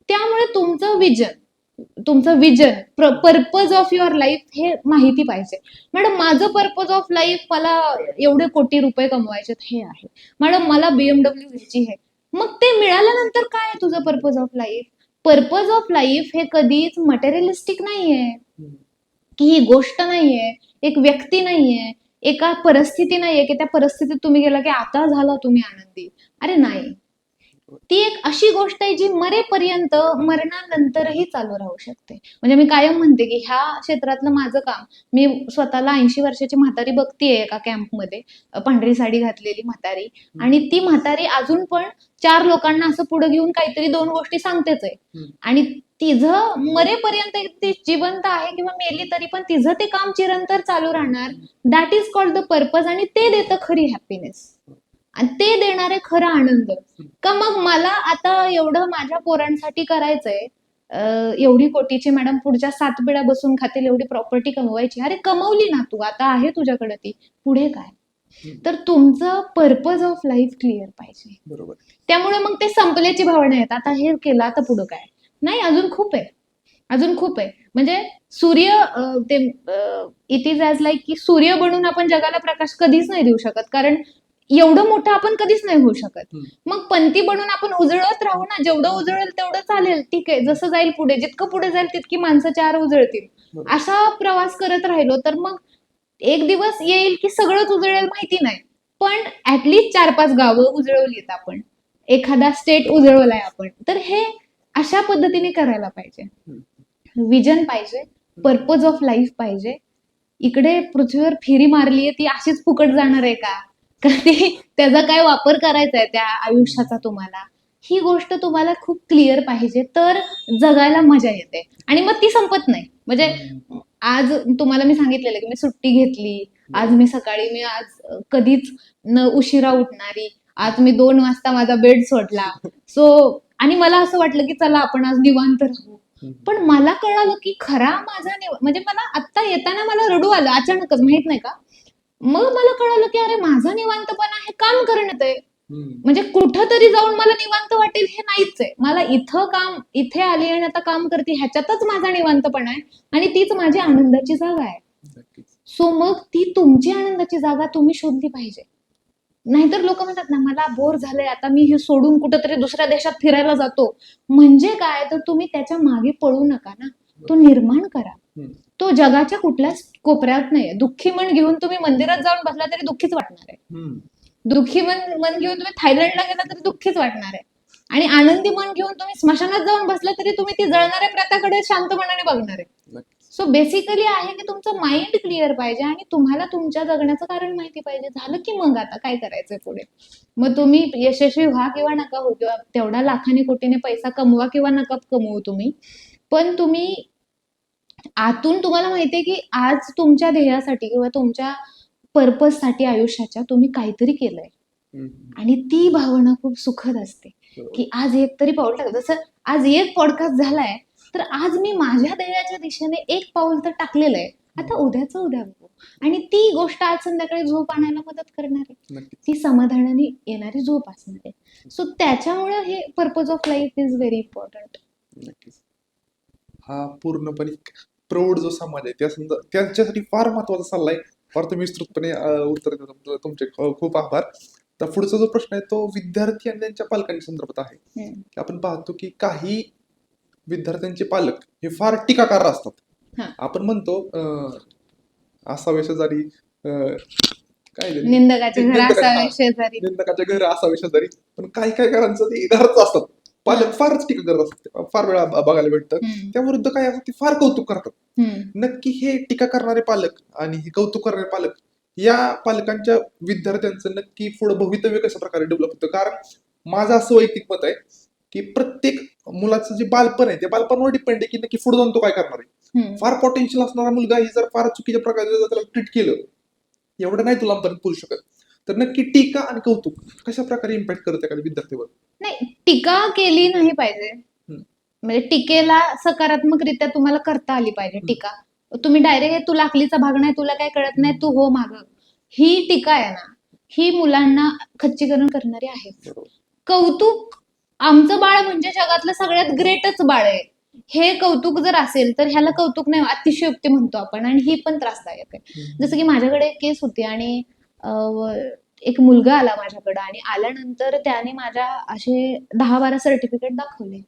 त्यामुळे तुमचं vision purpose of your life हे माहिती पाहिजे. मॅडम माझं पर्पज ऑफ लाईफ मला एवढे कोटी रुपये कमवायचे हे आहे, मॅडम मला BMW घ्यायची आहे. मग ते मिळाल्यानंतर काय आहे तुझं purpose of life? Purpose of life हे कधीच मटेरियलिस्टिक नाहीये, की ही गोष्ट नाहीये, एक व्यक्ती नाहीये, एका परिस्थिती नाहीये की त्या परिस्थितीत तुम्ही गेला की आता झाला तुम्ही आनंदी. अरे नाही, ती एक अशी गोष्ट आहे जी मरेपर्यंत मरणानंतरही चालू राहू शकते. म्हणजे मी कायम म्हणते की ह्या क्षेत्रातलं माझं काम, मी स्वतःला 80 वर्षाची म्हातारी बघतीये एका कॅम्पमध्ये, पांढरी साडी घातलेली म्हातारी, आणि ती म्हातारी अजून पण 4 लोकांना असं पुढे घेऊन काहीतरी 2 गोष्टी सांगतेच आहे आणि तिचं मरेपर्यंत ती जिवंत आहे किंवा मेली तरी पण तिचं ते काम चिरंतर चालू राहणार. That is called the purpose आणि ते देतं खरी हॅपीनेस आणि ते देणारे खरा आनंद. का मग मला आता एवढं माझ्या पोरांसाठी करायचंय, एवढी कोटीची मॅडम पुढच्या 7 पिढ्या बसून खातील एवढी प्रॉपर्टी कमवायची, अरे कमवली ना तू, आता आहे तुझ्याकडे ती, पुढे काय? तर तुमचं पर्पज ऑफ लाईफ क्लिअर पाहिजे. बरोबर. त्यामुळे मग ते संपल्याची भावना येत, आता हे केलं आता पुढं काय नाही, अजून खूप आहे, अजून खूप आहे. म्हणजे सूर्य ते इट इज ॲज लाईक की सूर्य बनून आपण जगाला प्रकाश कधीच नाही देऊ शकत, कारण एवढं मोठं आपण कधीच नाही होऊ शकत. मग पंती बनून आपण उजळत राहू ना, जेवढं उजळेल तेवढं चालेल, ठीक आहे. जसं जाईल पुढे, जितकं पुढे जाईल तितकी माणसं 4 उजळतील, असा प्रवास करत राहिलो तर मग एक दिवस येईल की सगळंच उजळेल माहिती नाही, पण ऍटलीस्ट 4-5 गावं उजळवलीत आपण, एखादा स्टेट उजळवलाय आपण. तर हे अशा पद्धतीने करायला पाहिजे. विजन पाहिजे, पर्पज ऑफ लाईफ पाहिजे. इकडे पृथ्वीवर फेरी मारलीये ती अशीच फुकट जाणार आहे का? त्याचा काय वापर करायचा आहे त्या आयुष्याचा तुम्हाला, ही गोष्ट तुम्हाला खूप क्लिअर पाहिजे, तर जगायला मजा येते. आणि मग ती संपत नाही. म्हणजे आज तुम्हाला मी सांगितलेलं की मी सुट्टी घेतली, आज मी सकाळी मी आज कधीच न उशिरा उठणारी, आज मी 2 वाजता माझा बेड सोडला. सो आणि मला असं वाटलं की चला आपण आज निवांत राहू. पण मला कळालं की खरा माझा म्हणजे मला आत्ता येताना मला रडू आलं अचानकच, माहित नाही का. मग मला कळालं की अरे माझा निवांतपणा हे काम करण्यात आहे. म्हणजे कुठंतरी जाऊन मला निवांत वाटेल हे नाहीच आहे. मला इथे आली आणि आता काम करते ह्याच्यातच माझा निवांतपणा आहे आणि तीच माझी आनंदाची जागा आहे. नक्कीच. सो मग ती तुमची आनंदाची जागा तुम्ही शोधली पाहिजे. नाहीतर लोक म्हणतात ना मला बोर झालंय आता मी हे सोडून कुठेतरी दुसऱ्या देशात फिरायला जातो. म्हणजे काय, तर तुम्ही त्याच्या मागे पळू नका ना, तो निर्माण करा. तो जगाच्या कुठल्याच कोपऱ्यात नाहीये. दुःखी मन घेऊन तुम्ही मंदिरात जाऊन बसला तरी दुःखीच वाटणार आहे. दुःखी मन घेऊन तुम्ही थायलंडला गेला तरी दुःखीच वाटणार आहे. आणि आनंदी मन घेऊन तुम्ही स्मशानात जाऊन बसला तरी तुम्ही ती जळणाऱ्या प्रताकडे शांत मनाने बघणार आहे. सो बेसिकली आहे की तुमचं माइंड क्लिअर पाहिजे आणि तुम्हाला तुमच्या जगण्याचं कारण माहिती पाहिजे. झालं की मग आता काय करायचंय पुढे. मग तुम्ही यशस्वी व्हा किंवा नका हो, किंवा तेवढा लाखाने कोटीने पैसा कमवा किंवा नका कमवू तुम्ही, पण तुम्ही आतून तुम्हाला माहितीये की आज तुमच्या ध्येयासाठी किंवा तुमच्या पर्पज साठी आयुष्याच्या तुम्ही काहीतरी केलंय आणि ती भावना खूप सुखद असते की आज एक तरी पाऊल टाक. जसं आज एक पॉडकास्ट झालाय तर आज मी माझ्या ध्येयाच्या दिशेने एक पाऊल तर टाकलेलं आहे. आता उद्याचं उद्या बघू. आणि ती गोष्ट आज संध्याकाळी झोप आणायला मदत करणार आहे. ती समाधानाने येणारी झोप असणार आहे. सो त्याच्यामुळे हे purpose of life is very important. नक्कीच. हा पूर्णपणे प्रौढ जो समाज आहे त्यांच्यासाठी फार महत्वाचा सल्ला आहे. फार तुम्ही विस्तृतपणे उत्तर देता. तुमचे खूप आभार. तर पुढचा जो प्रश्न आहे तो विद्यार्थी आणि त्यांच्या पालकांच्या संदर्भात आहे. आपण पाहतो की काही विद्यार्थ्यांचे पालक हे फार टीकाकार असतात. आपण म्हणतो असावे शेजारी काय निंदकाचे घर असावे शेजारी, निंदकाचे घर असावे शेजारी. पण काही घरांचं ते घरच असतात. पालक फारच टीका करत असतात. फार वेळा बघायला भेटतं. त्याविरुद्ध काय असतं ते फार कौतुक करतात. नक्की हे टीका करणारे पालक आणि हे कौतुक करणारे पालक या पालकांच्या विद्यार्थ्यांचं नक्की पुढे भवितव्य कशा प्रकारे डेव्हलप होतं. कारण माझं असं वैयक्तिक मत आहे की प्रत्येक मुलाचं जे बालपण आहे त्या बालपणावर डिपेंड आहे की नक्की पुढे जाऊन तो काय करणार आहे. फार पोटेन्शियल असणारा मुलगा ही जर फार चुकीच्या प्रकारे जर त्याला ट्रीट केलं, एवढं नाही तुला पर्यंत पोहोचू शकत, तर नक्की टीका आणि कौतुक कशा प्रकारे इम्पॅक्ट करत एखाद्या विद्यार्थीवर. नाही, टीका केली नाही पाहिजे. म्हणजे टीकेला सकारात्मकरित्या तुम्हाला करता आली पाहिजे. टीका तुम्ही डायरेक्ट तुला अकलीचा भाग नाही, तुला काय कळत नाही, तू हो माग, ही टीका आहे ना, ही मुलांना खच्चीकरण करणारी आहे. कौतुक, आमचं बाळ म्हणजे जगातलं सगळ्यात ग्रेटच बाळ आहे, हे कौतुक जर असेल तर ह्याला कौतुक नाही, अतिशयोक्ती म्हणतो आपण, आणि ही पण त्रासदायक आहे. जसं की माझ्याकडे एक केस होती आणि एक मुलगा आला माझ्याकडे आणि आल्यानंतर त्याने माझ्या असे 10-12 सर्टिफिकेट दाखवले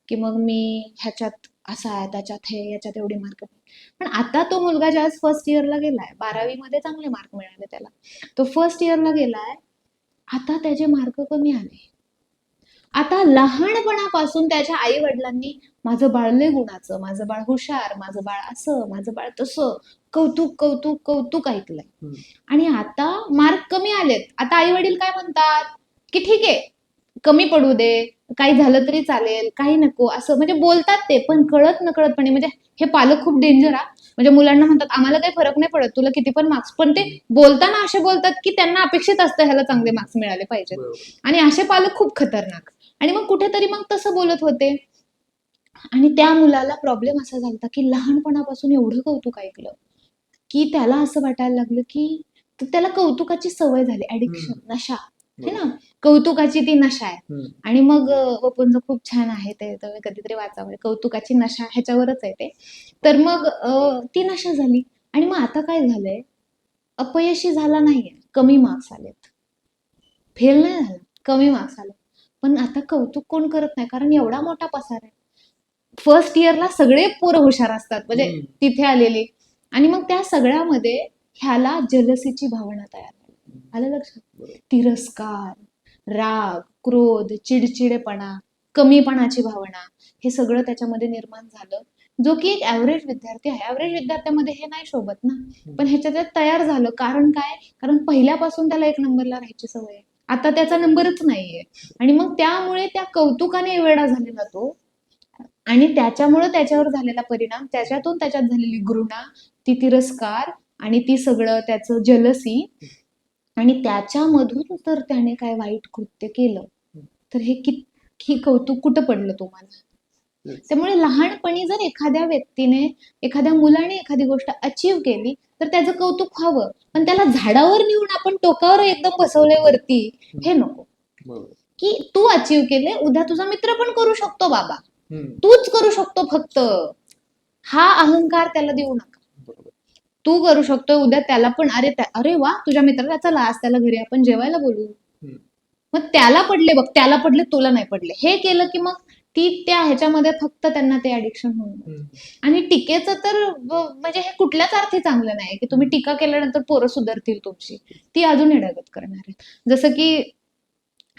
की मग मी ह्याच्यात असा आहे, त्याच्यात हे, याच्यात एवढे मार्क. पण आता तो मुलगा ज्या फर्स्ट इयरला गेलाय, 12वी मध्ये चांगले मार्क मिळाले त्याला, तो फर्स्ट इयरला गेलाय, आता त्याचे मार्क कमी आले. आता लहानपणापासून त्याच्या आई वडिलांनी माझं बाळ लय गुणाचं, माझं बाळ हुशार, माझं बाळ असं, माझं बाळ तसं, कौतुक कौतुक कौतुक ऐकलंय. आणि आता मार्क कमी आलेत, आता आई वडील काय म्हणतात की ठीक आहे कमी पडू दे, काही झालं तरी चालेल, काही नको, असं म्हणजे बोलतात ते, पण कळत नकळतपणे. म्हणजे हे पालक खूप डेंजर आहे. म्हणजे मुलांना म्हणतात आम्हाला काही फरक नाही पडत, तुला किती पण मार्क्स, पण ते बोलताना असे बोलतात की त्यांना अपेक्षित असतं ह्याला चांगले मार्क्स मिळाले पाहिजेत. आणि असे पालक खूप खतरनाक. आणि मग कुठेतरी मग तसं बोलत होते आणि त्या मुलाला प्रॉब्लेम असा झाला की लहानपणापासून एवढं कौतुक ऐकलं की त्याला असं वाटायला लागलं की त्याला कौतुकाची सवय झाली, ऍडिक्शन, नशा है ना, कौतुकाची ती नशा आहे. आणि मग वपूंचं खूप छान आहे ते, तुम्ही कधीतरी वाचावं, कौतुकाची नशा ह्याच्यावरच आहे ते. तर मग ती नशा झाली आणि मग आता काय झालंय, अपयशी झाला नाहीये, कमी मार्क्स आलेत, फेल नाही झाला, कमी मार्क्स आले, पण आता कौतुक कोण करत नाही कारण एवढा मोठा पसार आहे. फर्स्ट इयरला सगळे पोरं हुशार असतात म्हणजे तिथे आलेली, आणि मग त्या सगळ्यामध्ये ह्याला जलसीची भावना तयार झाली. आलं लक्षात? तिरस्कार, राग, क्रोध, चिडचिडेपणा, कमीपणाची भावना, हे सगळं त्याच्यामध्ये निर्माण झालं, जो की एक ऍव्हरेज विद्यार्थी आहे. ऍव्हरेज विद्यार्थ्यामध्ये हे नाही शोभत ना, पण ह्याच्यात तयार झालं. कारण काय? कारण पहिल्यापासून त्याला एक नंबरला राहायची सवय आहे. आता त्याचा नंबरच नाहीये. आणि मग त्यामुळे त्या कौतुकाने वेडा झालेला तो, आणि त्याच्यामुळे त्याच्यावर झालेला परिणाम, त्याच्यातून त्याच्यात झालेली घृणा, ती तिरस्कार आणि ती सगळं त्याचं जलसी, आणि त्याच्यामधून तर त्याने काय वाईट कृत्य केलं, तर ही कौतुक कुठं पडलं तुम्हाला? त्यामुळे लहानपणी जर एखाद्या व्यक्तीने, एखाद्या मुलाने एखादी गोष्ट अचीव केली तर त्याचं कौतुक व्हावं, पण त्याला झाडावर नेऊन आपण टोकावर एकदम बसवले वरती, हे नको. बरोबर. की तू अचीव केले, उद्या तुझा मित्र पण करू शकतो बाबा, हम्म. तूच करू शकतो फक्त, हा अहंकार त्याला देऊ नका. बरोबर. तू करू शकतो, उद्या त्याला पण, अरे वा तुझ्या मित्राला, चला आज त्याला घरी आपण जेवायला बोलू. हम्म. मग त्याला पडले बघ, त्याला पडले तुला नाही पडले, हे केलं की मग त्या ह्याच्यामध्ये फक्त त्यांना ते ऍडिक्शन होऊन जातं. हम्म. आणि टीकेचं तर म्हणजे हे कुठल्याच अर्थी चांगलं नाही की तुम्ही टीका केल्यानंतर पोरं सुधारतील तुमची, ती अजून येडागत करणार आहेत. जसं की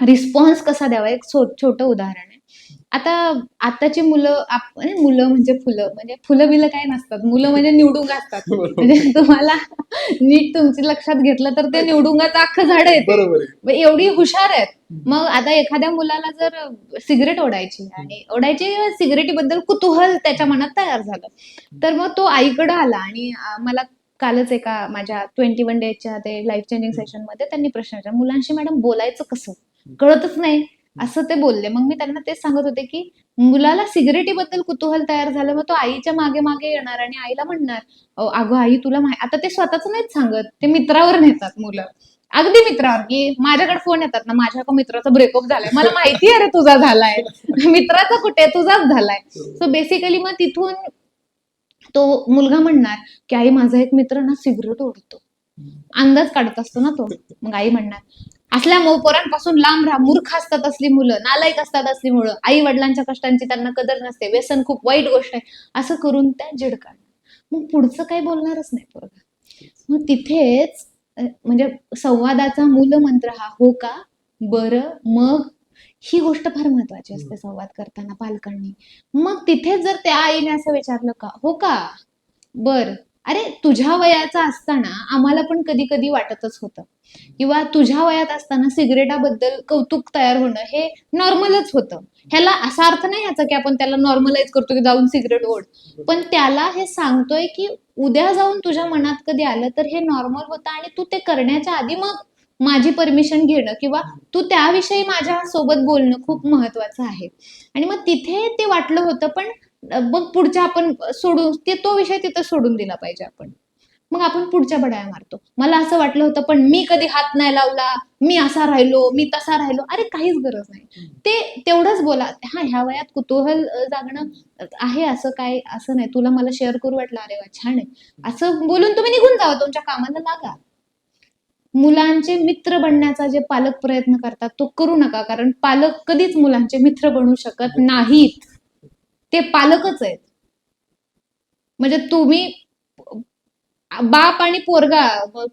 रिस्पॉन्स कसा द्यावा, एक छोटं उदाहरण आहे. आताची मुलं, मुलं म्हणजे फुलं बिलं काय नसतात, मुलं म्हणजे निवडुंग असतात. बरोबर. म्हणजे तुम्हाला नीट तुमची लक्षात घेतलं तर ते निवडुंगाचं अख्खं झाड आहे ते. बरोबर आहे. मग एवढी हुशार आहेत. हम्म. मग आता एखाद्या मुलाला जर सिगरेट ओढायची सिगरेटीबद्दल कुतूहल त्याच्या मनात तयार झालं, तर मग तो आईकडे आला आणि मला कालच एका माझ्या 21 डेजच्या ते लाईफ चेंजिंग सेशन मध्ये त्यांनी प्रश्न विचारला, मुलांशी मॅडम बोलायचं कसं, कळतच नाही असं ते बोलले. मग मी त्यांना तेच सांगत होते की मुलाला सिगरेटीबद्दल कुतूहल तयार झालं, मग तो आईच्या मागे मागे येणार आणि आईला म्हणणार, अगं आई तुला आता ते स्वतःच नाहीच सांगत, ते मित्रावर नेतात मुलं, अगदी मित्रावर, की माझ्याकडे फोन येतात ना, माझ्या एका मित्राचा ब्रेकअप झालाय, मला माहिती आहे रे तुझा झालाय, मित्राचा कुठे, तुझाच झालाय. सो बेसिकली मग तिथून तो मुलगा म्हणणार की आई माझा एक मित्र ना सिगरेट ओढतो, अंदाज काढत असतो ना तो. मग आई म्हणणार असल्या पोरांपासून लांब राहा, मूर्ख असतात असली मुलं, नालायक असतात असली मुलं, आई वडिलांच्या कष्टांची त्यांना कदर नसते, व्यसन खूप वाईट गोष्ट आहे, असं करून त्या जिडकाढणार. मग पुढचं काही बोलणारच नाही पोरगा. मग तिथेच म्हणजे संवादाचा मूलमंत्र हा हो का, बरं, मग, ही गोष्ट फार महत्वाची असते संवाद करताना पालकांनी. मग तिथे जर त्या आईने असं विचारलं का, हो का, बर, अरे तुझ्या वयाचा असताना आम्हाला पण कधी कधी वाटतच होतं, किंवा तुझ्या वयात असताना सिगरेटाबद्दल कौतुक तयार होणं हे नॉर्मलच होतं. ह्याला असा अर्थ नाही याचा की आपण त्याला नॉर्मलाइज करतो की जाऊन सिगरेट ओढ, पण त्याला हे सांगतोय की उद्या जाऊन तुझ्या मनात कधी आलं तर हे नॉर्मल होतं, आणि तू ते करण्याच्या आधी मग माझी परमिशन घेणं किंवा तू त्याविषयी माझ्या सोबत बोलणं खूप महत्वाचं आहे. आणि मग तिथे ते वाटलं होतं, पण मग पुढच्या आपण सोडून तो विषय तिथं सोडून दिला पाहिजे आपण. मग आपण पुढच्या बडाया मारतो, मला असं वाटलं होतं पण मी कधी हात नाही लावला, मी असा राहिलो, मी तसा राहिलो. अरे काहीच गरज नाही, ते तेवढंच बोला. हा, ह्या वयात कुतूहल जागणं आहे, असं काय असं नाही, तुला मला शेअर करू वाटलं, अरे वा छान आहे, असं बोलून तुम्ही निघून जावा, तुमच्या कामाला लागा. मुलांचे मित्र बनण्याचा जे पालक प्रयत्न करतात तो करू नका, कारण पालक कधीच मुलांचे मित्र बनू शकत नाहीत, ते पालकच आहेत. म्हणजे तुम्ही बाप आणि पोरगा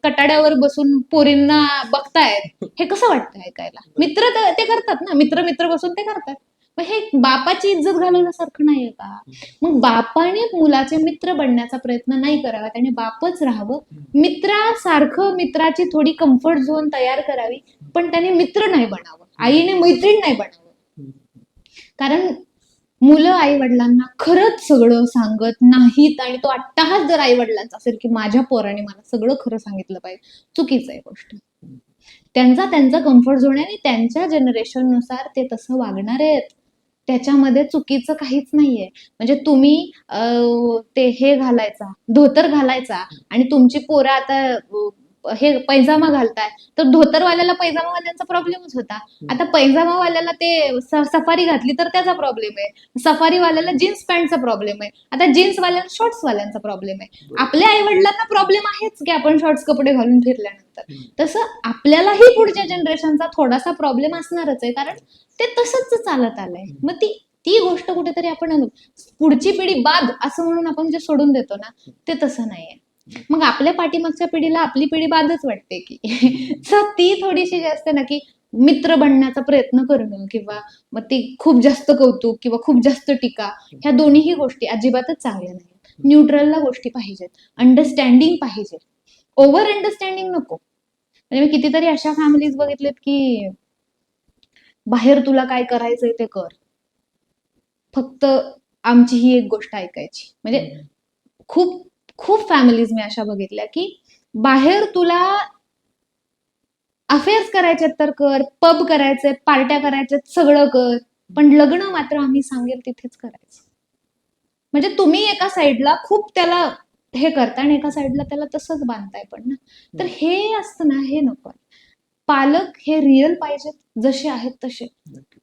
कटाड्यावर बसून पोरींना बघतायत, हे कसं वाटतं ऐकायला? मित्र ते करतात ना, मित्र मित्र बसून ते करतात, मग हे बापाची इज्जत घालवण्यासारखं नाहीये का? मग बापाने मुलाचे मित्र बनण्याचा प्रयत्न नाही करावा, त्याने बापच राहावं, मित्रासारखं मित्राची थोडी कम्फर्ट झोन तयार करावी, पण त्याने मित्र नाही बनावं, आईने मैत्रीण नाही बनावं. कारण मुलं आई वडिलांना खरंच सगळं सांगत नाहीत, आणि तो अट्टाहास जर आई वडिलांचा असेल की माझ्या पोराने मला सगळं खरं सांगितलं पाहिजे, चुकीचं आहे गोष्ट. त्यांचा कम्फर्ट झोन आहे आणि त्यांच्या जनरेशन नुसार ते तसं वागणार आहेत, त्याच्यामध्ये चुकीचं काहीच नाहीये. म्हणजे तुम्ही ते हे घालायचा, धोतर घालायचा, आणि तुमची पोरं आता हे पैजामा घालताय, तर धोतरवाल्याला पैजामावाल्यांचा प्रॉब्लेमच होता. आता पैजामावाल्याला ते सफारी घातली तर त्याचा प्रॉब्लेम आहे, सफारीवाल्याला जीन्स पॅन्टचा प्रॉब्लेम आहे, आता जीन्सवाल्याला शॉर्ट्सवाल्यांचा प्रॉब्लेम आहे. आपल्या आई वडिलांना प्रॉब्लेम आहेच की आपण शॉर्ट्स कपडे घालून फिरल्यानंतर, तसं आपल्यालाही पुढच्या जनरेशनचा थोडासा प्रॉब्लेम असणारच आहे, कारण ते तसंच चालत आलंय. मग ती गोष्ट कुठेतरी आपण पुढची पिढी बाद असं म्हणून आपण जे सोडून देतो ना, ते तसं नाहीये. मग आपल्या पाठीमागच्या पिढीला आपली पिढी बादच वाटते की ती थोडीशी जी असते ना, की मित्र बनण्याचा प्रयत्न करणं, किंवा मग ती खूप जास्त कौतुक किंवा खूप जास्त टीका, ह्या दोन्हीही गोष्टी अजिबातच चांगल्या नाहीत. न्यूट्रलला गोष्टी पाहिजेत, अंडरस्टँडिंग पाहिजे, ओव्हर अंडरस्टँडिंग नको. म्हणजे मी कितीतरी अशा फॅमिलीज बघितलेत की बाहेर तुला काय करायचंय ते कर, फक्त आमची ही एक गोष्ट ऐकायची. म्हणजे खूप खूप फॅमिलीज मी अशा बघितल्या की बाहेर तुला अफेअर्स करायचे तर कर, पब करायचे, पार्ट्या करायच्यात, सगळं कर, पण लग्न मात्र आम्ही सांगेल तिथेच करायचं. म्हणजे तुम्ही एका साईडला खूप त्याला हे करताय आणि एका साईडला त्याला तसंच बांधताय पण ना. तर हे असतं ना, हे नको. पालक हे रिअल पाहिजेत, जसे आहेत तसे.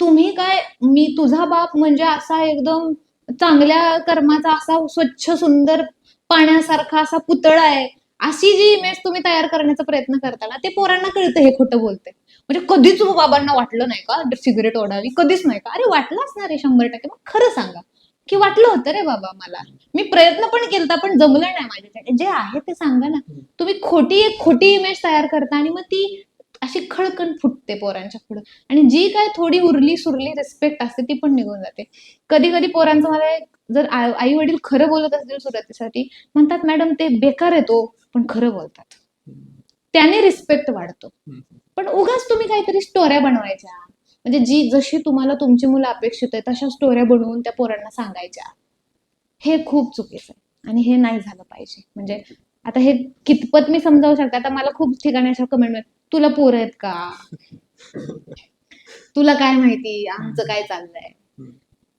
तुम्ही काय, मी तुझा बाप म्हणजे असा एकदम चांगल्या कर्माचा, असा स्वच्छ सुंदर पाण्यासारखा असा पुतळा आहे, अशी जी इमेज तुम्ही तयार करण्याचा प्रयत्न करता ना, ते पोरांना कळतं हे खोटं बोलते. म्हणजे कधीच बाबांना वाटलं नाही का सिगरेट ओढावी, कधीच नाही का? अरे वाटलं असणार आहे 100%. मग खरं सांगा की वाटलं होतं रे बाबा मला, मी प्रयत्न पण केलता पण जमलं नाही माझ्यासाठी. जे आहे ते सांगा ना. तुम्ही खोटी इमेज तयार करता आणि मग ती अशी खळकन फुटते पोरांच्या पुढे, आणि जी काय थोडी उरली सुरली रिस्पेक्ट असते ती पण निघून जाते. कधी कधी पोरांचं मला जर आई वडील खरं बोलत असतील सुरुवातीसाठी, म्हणतात मॅडम ते बेकार येतो पण खरं बोलतात, त्याने रिस्पेक्ट वाढतो. पण उगाच तुम्ही काहीतरी स्टोऱ्या बनवायच्या, म्हणजे जी जशी तुम्हाला तुमची मुलं अपेक्षित आहे तशा स्टोऱ्या बनवून त्या पोरांना सांगायच्या, हे खूप चुकीचं आहे आणि हे नाही झालं पाहिजे. म्हणजे आता हे कितपत मी समजावू शकते, आता मला खूप ठिकाणी अशा कमेंट मिळतात, तुला पोरं आहेत का, तुला काय माहिती आमचं काय चाललंय.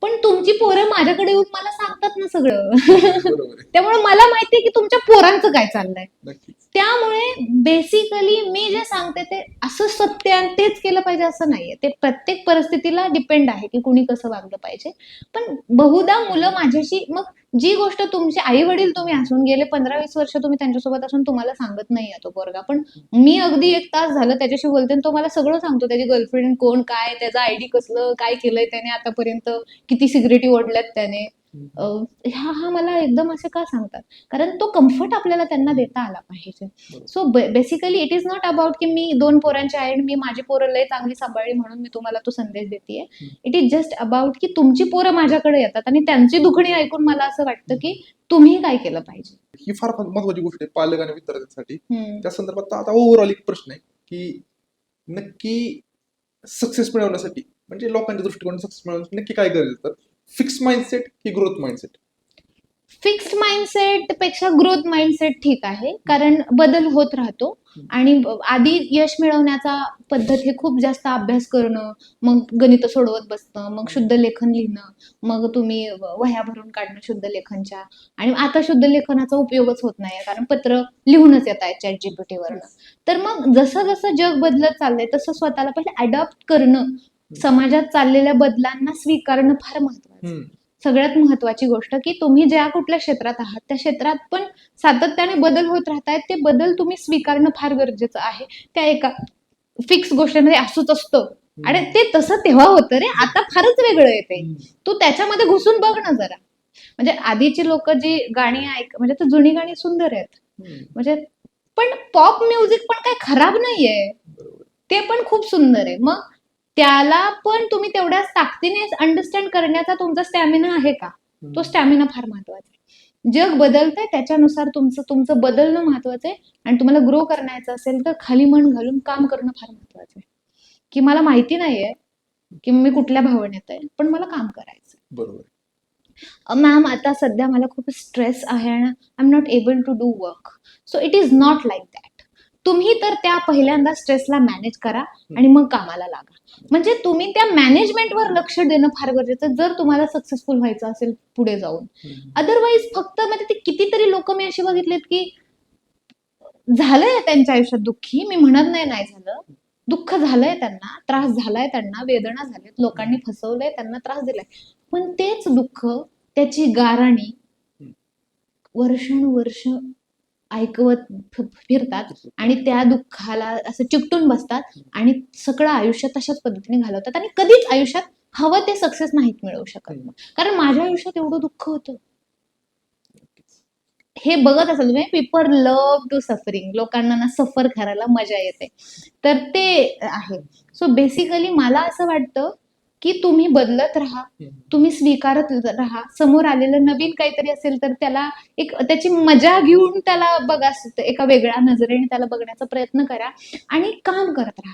पण तुमची पोरं माझ्याकडे येऊन मला सांगतात ना सगळं. त्यामुळे मला माहितीये की तुमच्या पोरांचं काय चाललंय. त्यामुळे बेसिकली मी जे सांगते ते असं सत्य आणि तेच केलं पाहिजे असं नाहीये. ते प्रत्येक परिस्थितीला डिपेंड आहे की कुणी कसं वागलं पाहिजे. पण बहुधा मुलं माझ्याशी, मग जी गोष्ट तुमचे आई वडील तुम्ही असून गेले 15-20 वर्ष तुम्ही त्यांच्यासोबत असून तुम्हाला सांगत नाहीये तो पोरगा, पण मी अगदी 1 तास झालं त्याच्याशी बोलते आणि तो मला सगळं सांगतो, त्याची गर्लफ्रेंड कोण, काय, त्याचं आयडी कसलं, काय केलंय त्याने आतापर्यंत, किती सिगरेटी ओढल्यात त्याने. हा मला एकदम असे का सांगतात, कारण तो कम्फर्ट आपल्याला त्यांना देता आला पाहिजे. So basically it is not about की मी 2 पोरांची आई आणि मी माझी पोरं लय चांगली सांभाळली म्हणून मी तुम्हाला तो संदेश देतेय. इट इज जस्ट अबाउट की तुमची पोरं माझ्याकडे येतात आणि त्यांची दुखणी ऐकून मला असं वाटतं की तुम्ही काय केलं पाहिजे. ही फार महत्वाची गोष्ट आहे पालक आणि विद्यार्थ्यांसाठी. त्या संदर्भात आता ओव्हरऑल एक प्रश्न आहे की नक्की सक्सेस मिळवण्यासाठी, म्हणजे लोकांच्या दृष्टिकोन सक्सेस मिळवण्यासाठी नक्की काय गरजेचं, तर फिक्स माइंडसेट की ग्रोथ माइंडसेट? फिक्स्ड माइंडसेट पेक्षा ग्रोथ माइंडसेट ठीक आहे, कारण बदल होत राहतो. आणि आधी यश मिळवण्याचा पद्धत हे खूप जास्त अभ्यास करणं, मग गणित सोडवत बसणं, मग शुद्ध लेखन लिहिणं, मग तुम्ही वह्या भरून काढणं शुद्ध लेखनच्या. आणि आता शुद्ध लेखनाचा उपयोगच होत नाही कारण पत्र लिहूनच येत आहे ChatGPT वरनं. तर मग जसं जसं जग बदलत चाललंय तसं स्वतःला पहिले अडॉप्ट करणं, समाजात चाललेल्या बदलांना स्वीकारणं फार महत्वाचं. सगळ्यात महत्वाची गोष्ट की तुम्ही ज्या कुठल्या क्षेत्रात आहात त्या क्षेत्रात पण सातत्याने बदल होत राहतायत, ते बदल तुम्ही स्वीकारणं फार गरजेचं आहे. त्या एका फिक्स गोष्टीमध्ये असंच असतं आणि ते तसं तेव्हा होतं रे, आता फारच वेगळं येते, तू त्याच्यामध्ये घुसून बघ ना जरा. म्हणजे आधीची लोक जी गाणी म्हणजे तर जुनी गाणी सुंदर आहेत, म्हणजे पण पॉप म्युझिक पण काही खराब नाहीये, ते पण खूप सुंदर आहे. मग त्याला पण तुम्ही तेवढ्याच ताकदीने अंडरस्टँड करण्याचा तुमचा स्टॅमिना आहे का, तो स्टॅमिना फार महत्वाचा आहे. जग बदलतंय त्याच्यानुसार तुमचं बदलणं महत्वाचं आहे. आणि तुम्हाला ग्रो करायचं असेल तर खाली मन घालून काम करणं फार महत्वाचं आहे. की मला माहिती नाहीये की मी कुठल्या भावनेत आहे, पण मला काम करायचं. बरोबर. मॅम आता सध्या मला खूप स्ट्रेस आहे आणि I am not able to do work. So it is not like that. तुम्ही तर त्या पहिल्यांदा स्ट्रेसला मॅनेज करा आणि मग कामाला लागा. म्हणजे तुम्ही त्या मॅनेजमेंटवर लक्ष देणं फार गरजेचं जर तुम्हाला सक्सेसफुल व्हायचं असेल पुढे जाऊन. अदरवाईज फक्त म्हणजे ते कितीतरी लोक मी अशी बघितलेत की झालंय त्यांच्या आयुष्यात दुःखी, मी म्हणत नाही नाही झालं, दुःख झालंय त्यांना, त्रास झालाय त्यांना, वेदना झाल्यात, लोकांनी फसवलंय, त्यांना त्रास दिलाय, पण तेच दुःख, त्याची गाराणी वर्षानुवर्ष ऐकवत फिरतात आणि त्या दुःखाला असं चिकटून बसतात आणि सगळं आयुष्य तशाच पद्धतीने घालवतात आणि कधीच आयुष्यात हवं ते सक्सेस नाहीत मिळवू शकत. कारण माझ्या आयुष्यात एवढं दुःख होतं, हे बघत असाल तुम्ही, पीपल लव्ह टू सफरिंग, लोकांना ना सफर करायला मजा येते, तर ते आहे. सो बेसिकली मला असं वाटतं की तुम्ही बदलत राहा, तुम्ही स्वीकारत राहा. समोर आलेलं नवीन काहीतरी असेल तर त्याला एक त्याची मजा घेऊन त्याला बघा, एका वेगळ्या नजरेने त्याला बघण्याचा प्रयत्न करा आणि काम करत राहा.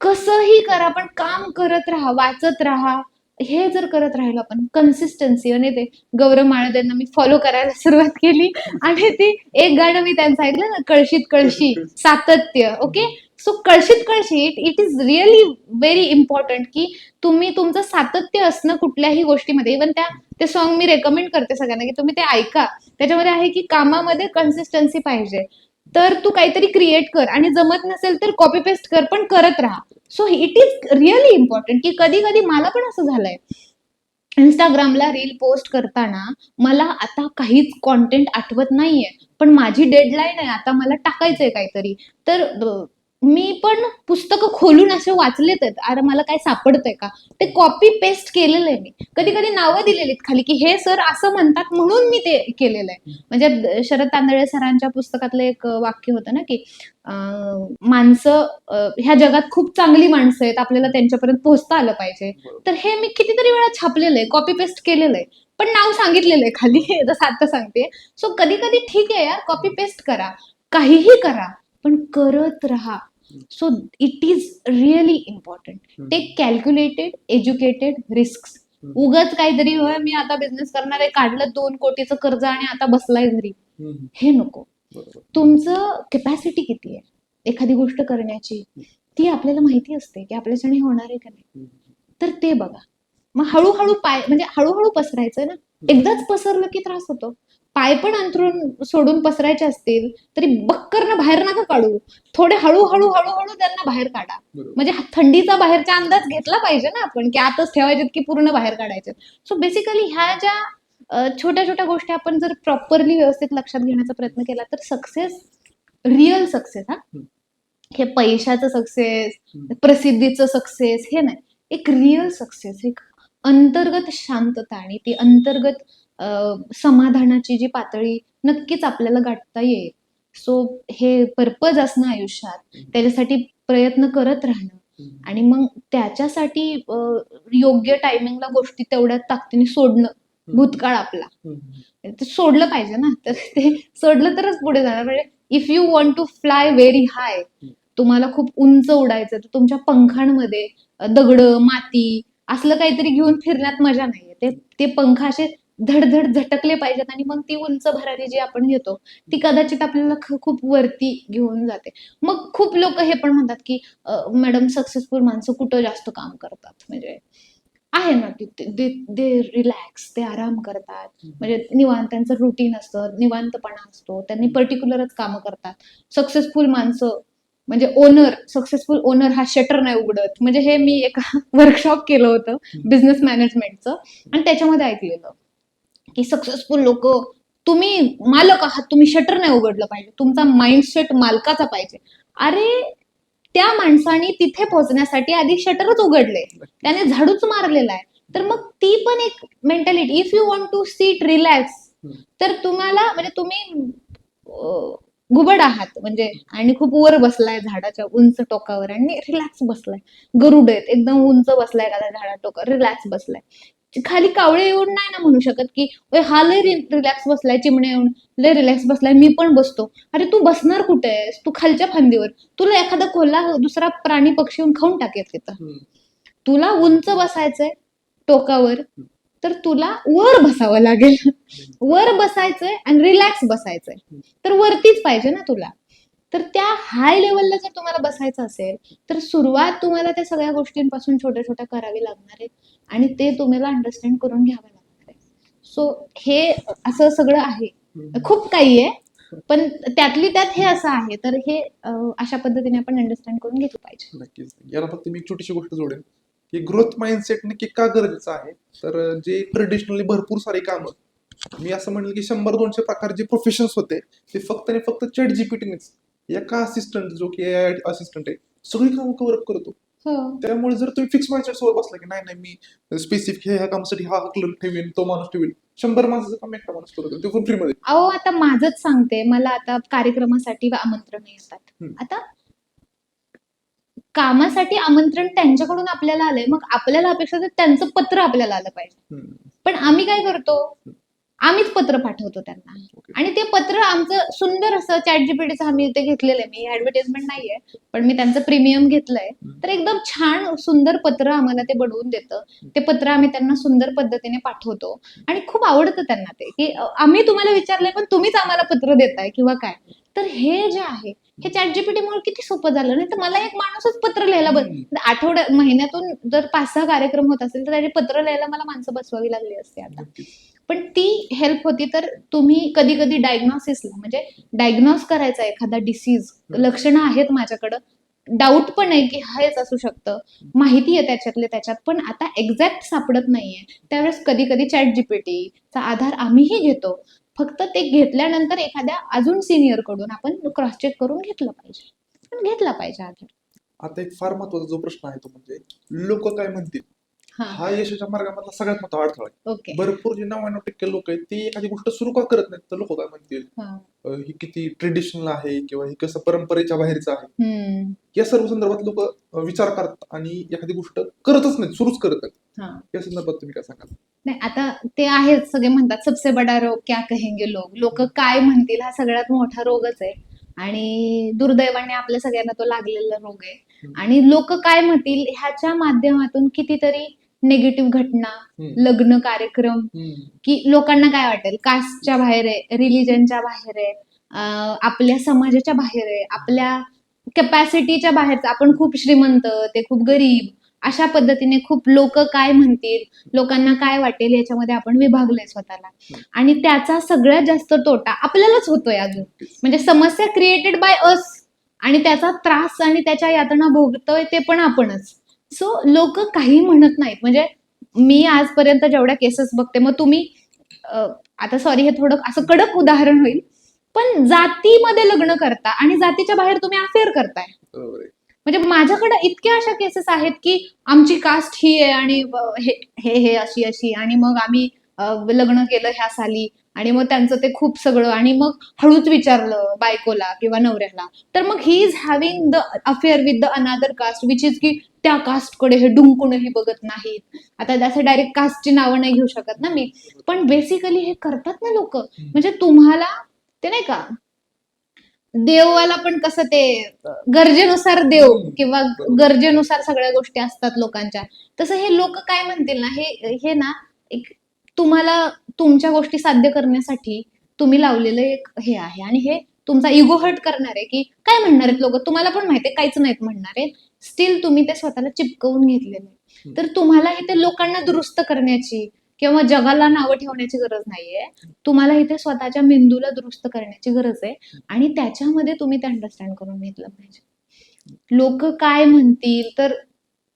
कसंही करा पण काम करत राहा, वाचत राहा. हे जर करत राहिलो आपण कन्सिस्टन्सी, आणि ते गौरव माळदेंना मी फॉलो करायला सुरुवात केली आणि ती एक गाणं मी त्यांचं ऐकलं ना, कळशीत कळशी, सातत्य. ओके, सो कळशीत कळशी it is really very important की तुम्ही तुमचं सातत्य असणं कुठल्याही गोष्टीमध्ये. इव्हन ते सॉन्ग मी रेकमेंड करते सगळ्यांना की तुम्ही ते ऐका. त्याच्यामध्ये आहे की कामामध्ये कन्सिस्टन्सी पाहिजे. तर तू काहीतरी क्रिएट कर आणि जमत नसेल तर कॉपी पेस्ट कर, पण करत राहा. So it is really important की कधी कधी मला पण असं झालंय, इंस्टाग्रामला रील पोस्ट करताना मला आता काहीच कॉन्टेंट आठवत नाहीये, पण माझी डेडलाईन आहे, आता मला टाकायचंय काहीतरी. तर मी पण पुस्तकं खोलून असे वाचलेत आहेत, अरे मला काय सापडतंय का, ते कॉपी पेस्ट केलेलं आहे मी. कधी कधी नावं दिलेली आहेत खाली की हे सर असं म्हणतात म्हणून मी ते केलेलं आहे. म्हणजे शरद तांदळे सरांच्या पुस्तकातलं एक वाक्य होतं ना की माणसं ह्या जगात खूप चांगली माणसं आहेत, आपल्याला त्यांच्यापर्यंत पोहोचता आलं पाहिजे. तर हे मी कितीतरी वेळा छापलेलं आहे, कॉपी पेस्ट केलेलं आहे, पण नाव सांगितलेलं आहे खाली जसं आता सांगते. सो कधी कधी ठीक आहे यार, कॉपी पेस्ट करा, काहीही करा, पण करत राहा. So it is really important. Take calculated educated risk. उगाच काहीतरी होय मी आता बिझनेस करणार आहे, काढलं 2 कोटीचं कर्ज आणि आता बसलाय घरी, हे नको. तुमचं कॅपॅसिटी किती आहे एखादी गोष्ट करण्याची, ती आपल्याला माहिती असते की आपल्याच्याने होणार आहे का नाही, तर ते बघा. मग हळूहळू पाय, म्हणजे हळूहळू पसरायचं ना, एकदाच पसरलं की त्रास होतो. पाय पण अंथरून सोडून पसरायचे असतील तरी बक्करनं बाहेर नका काढू, थोडे हळूहळू हळूहळू त्यांना बाहेर काढा. म्हणजे थंडीचा बाहेरचा अंदाज घेतला पाहिजे ना आपण, की आतच ठेवायचे की पूर्ण बाहेर काढायचे. सो बेसिकली ह्या ज्या छोट्या छोट्या गोष्टी आपण जर प्रॉपरली व्यवस्थित लक्षात घेण्याचा प्रयत्न केला तर सक्सेस, रिअल सक्सेस, हा हे पैशाचं सक्सेस, प्रसिद्धीचं सक्सेस हे नाही, एक रिअल सक्सेस, एक अंतर्गत शांतता आणि ती अंतर्गत समाधानाची जी पातळी नक्कीच आपल्याला गाठता येईल. सो हे पर्पज असणं आयुष्यात, त्याच्यासाठी प्रयत्न करत राहणं आणि मग त्याच्यासाठी योग्य टायमिंगला गोष्टी तेवढ्या ताकदीने सोडणं. भूतकाळ आपला ते सोडलं पाहिजे ना, तर ते सोडलं तरच पुढे जाणार. म्हणजे if you want to fly very high, तुम्हाला खूप उंच उडायचं, तर तुमच्या पंखांमध्ये दगड माती असलं काहीतरी घेऊन फिरण्यात मजा नाहीये. ते पंख असे धडधड झटकले पाहिजेत आणि मग ती उंच भरारी जी आपण घेतो ती कदाचित आपल्याला खूप वरती घेऊन जाते. मग खूप लोक हे पण म्हणतात की मॅडम सक्सेसफुल माणसं कुठं जास्त काम करतात, म्हणजे आहे ना ते रिलॅक्स, ते आराम करतात, म्हणजे निवांत त्यांचं रुटीन असतं, निवांतपणा असतो, त्यांनी पर्टिक्युलरच कामं करतात. सक्सेसफुल माणसं म्हणजे ओनर, सक्सेसफुल ओनर हा शटर नाही उघडत. म्हणजे हे मी एका वर्कशॉप केलं होतं बिझनेस मॅनेजमेंटचं आणि त्याच्यामध्ये ऐकलेलं की सक्सेसफुल लोक, तुम्ही मालक आहात, तुम्ही शटर नाही उघडलं पाहिजे, तुमचा माइंडसेट मालकाचा पाहिजे. अरे त्या माणसाने तिथे पोहोचण्यासाठी आधी शटरच उघडले, त्याने झाडूच मारलेला आहे. तर मग ती पण एक mentality, if you want to sit relax, तर तुम्हाला म्हणजे तुम्ही घुबड आहात म्हणजे आणि खूप वर बसलाय झाडाच्या उंच टोकावर आणि रिलॅक्स बसलाय, गरुड आहेत एकदम उंच बसलाय का झाडा टोकावर रिलॅक्स बसलाय, खाली कावळे येऊन नाही ना म्हणू शकत की हा लय रिलॅक्स बसलाय, चिमणे येऊन लय रिलॅक्स बसलाय, मी पण बसतो. अरे तू बसणार कुठे आहेस, तू खालच्या फांदीवर, तुला एखादा कोल्हा दुसरा प्राणी पक्षी येऊन खाऊन टाकेल तिथं. तुला उंच बसायचंय टोकावर, तर तुला वर बसावं लागेल. वर बसायचंय आणि रिलॅक्स बसायचंय, तर वरतीच पाहिजे ना तुला. तर त्या हाय लेवलला जर तुम्हाला बसायचं असेल तर सुरुवात तुम्हाला त्या सगळ्या गोष्टींपासून छोट्या छोट्या करावी लागणार आहे आणि ते तुम्हाला अंडरस्टँड करून घ्यावं लागणार आहे. सो हे असं सगळं आहे, खूप काही आहे, पण त्यातली त्यात हे असं आहे. तर हे अशा पद्धतीने आपण अंडरस्टँड करून घेतलं पाहिजे. नक्कीच. याला फक्त मी एक छोटीशी गोष्ट जोडेन की ग्रोथ माइंडसेट नक्की का गरजेचं आहे. तर जे ट्रेडिशनली भरपूर सारे कामं, मी असं म्हणेल की 100-200 प्रकार जे प्रोफेशन्स होते ते फक्त आणि फक्त चॅट जीपीटीनेच, एका असिस्टंट जो की एआय असिस्टंट आहे, सगळी कामं कव्हर अप करतो. त्यामुळे जर तुम्ही फिक्स माइंडसेट सोबत बसला की नाही नाही मी स्पेसिफिक ह्या कामासाठी हा क्लर्क ठेवीन, तो माणूस ठेवीन, 100 माणसाचं काम एकटा माणूस करतो, ते पण फ्रीमध्ये. अहो आता माझंच सांगते, मला आता कार्यक्रमासाठी आमंत्रण येतात. आता कामासाठी आमंत्रण त्यांच्याकडून आपल्याला आलंय, मग आपल्याला अपेक्षा आहे त्यांचं पत्र आपल्याला आलं पाहिजे. हम्म. पण आम्ही काय करतो, आम्हीच पत्र पाठवतो त्यांना. ओके. आणि ते पत्र आमचं सुंदर असं ChatGPTचं आम्ही ते घेतलेलं आहे. मी ऍडव्हर्टाइजमेंट नाहीये, पण मी त्यांचं प्रीमियम घेतलंय. तर एकदम छान सुंदर पत्र आम्हाला ते बनवून देतं. ते पत्र आम्ही त्यांना सुंदर पद्धतीने पाठवतो आणि खूप आवडतं त्यांना ते, की आम्ही तुम्हाला विचारलंय पण तुम्हीच आम्हाला पत्र देताय किंवा काय. तर हे जे आहे हे ChatGPT मुळे किती सोपं झालं. नाही तर मला एक माणूसच पत्र लिहायला महिन्यातून जर 5-6 कार्यक्रम होत असेल तर त्याचे पत्र लिहायला मला माणसं बसवावी लागली असते आता. नक्कीच. पण ती हेल्प होती. तर तुम्ही कधी कधी डायग्नोसिसला म्हणजे डायग्नोस करायचा एखादा डिसीज, लक्षणं आहेत माझ्याकडं, डाऊट पण आहे की हेच असू शकतं, माहिती आहे त्याच्यातले त्याच्यात, पण आता एक्झॅक्ट सापडत नाहीये, त्यावेळेस कधी कधी ChatGPTचा आधार आम्हीही घेतो. फक्त ते घेतल्यानंतर एखाद्या अजून सिनियर कडून आपण क्रॉस चेक करून घेतलं पाहिजे, पण घेतला पाहिजे आधार. आता एक फार महत्वाचा जो प्रश्न आहे तो म्हणजे लोक काय म्हणतील, हा, हा यशाच्या मार्गामधला सगळ्यात मोठा अडथळा आहे. ओके. भरपूर जे 99% लोक आहेत ते एखादी गोष्ट सुरू का करत नाहीत तर लोक काय म्हणतील, हा. ही किती ट्रेडिशनल आहे किंवा ही कसं परंपरेच्या बाहेरचं आहे. हम्म. या सर्व संदर्भात लोक विचार करतात आणि एखादी गोष्ट करतच नाहीत, सुरूच करत नाहीत. हा. या संदर्भात तुम्ही काय सांगाल? नाही, आता ते आहेच, सगळे म्हणतात सबसे बडा रोग क्या कहेंगे लोग, लोक काय म्हणतील हा सगळ्यात मोठा रोगच आहे. आणि दुर्दैवाने आपल्या सगळ्यांना तो लागलेला रोग आहे. आणि लोक काय म्हणतील ह्याच्या माध्यमातून कितीतरी निगेटिव्ह घटना, लग्न कार्यक्रम, की लोकांना काय वाटेल कास्टच्या बाहेर आहे, रिलिजनच्या बाहेर आहे, आपल्या समाजाच्या बाहेर आहे, आपल्या कॅपॅसिटीच्या बाहेरचं, आपण खूप श्रीमंत ते खूप गरीब, अशा पद्धतीने खूप लोक काय म्हणतील, लोकांना काय वाटेल याच्यामध्ये आपण विभागलोय स्वतःला. आणि त्याचा सगळ्यात जास्त तोटा आपल्यालाच होतोय अजून. म्हणजे समस्या क्रिएटेड बाय अस, आणि त्याचा त्रास आणि त्याच्या यातना भोगतोय ते पण आपणच. सो लोक काही म्हणत नाहीत. म्हणजे मी आजपर्यंत जेवढ्या केसेस बघते, मग तुम्ही आता सॉरी हे थोडं असं कडक उदाहरण होईल, पण जातीमध्ये लग्न करता आणि जातीच्या बाहेर तुम्ही अफेअर करताय. बरोबर आहे. म्हणजे माझ्याकडे इतक्या अशा केसेस आहेत की आमची कास्ट ही आहे आणि हे हे हे अशी अशी, आणि मग आम्ही लग्न केलं ह्या साली, आणि मग त्यांचं ते खूप सगळं, आणि मग हळूच विचारलं बायकोला किंवा नवऱ्याला, तर मग he is having the affair with the another caste, which is की त्या कास्टकडे हे डुंकूनही बघत नाहीत. आता जसं डायरेक्ट कास्टची नावं नाही घेऊ शकत ना मी, पण बेसिकली हे करतात ना लोक. म्हणजे तुम्हाला ते नाही का, देवाला पण कसं ते गरजेनुसार देव किंवा गरजेनुसार सगळ्या गोष्टी असतात लोकांच्या, तसं हे लोक काय म्हणतील ना, हे हे ना एक तुम्हाला तुमच्या गोष्टी साध्य करण्यासाठी तुम्ही लावलेलं एक हे आहे. आणि हे तुमचा इगो हर्ट करणार आहे, की काय म्हणणार आहेत लोक, तुम्हाला पण माहिती आहे काहीच नाहीत म्हणणार आहे, स्टील तुम्ही ते स्वतःला चिपकवून घेतलेलं आहे. तर तुम्हाला इथे लोकांना दुरुस्त करण्याची किंवा जगाला नावं ठेवण्याची गरज नाहीये, तुम्हाला इथे स्वतःच्या मेंदूला दुरुस्त करण्याची गरज आहे. आणि त्याच्यामध्ये तुम्ही ते अंडरस्टँड करून घेतलं पाहिजे. लोक काय म्हणतील, तर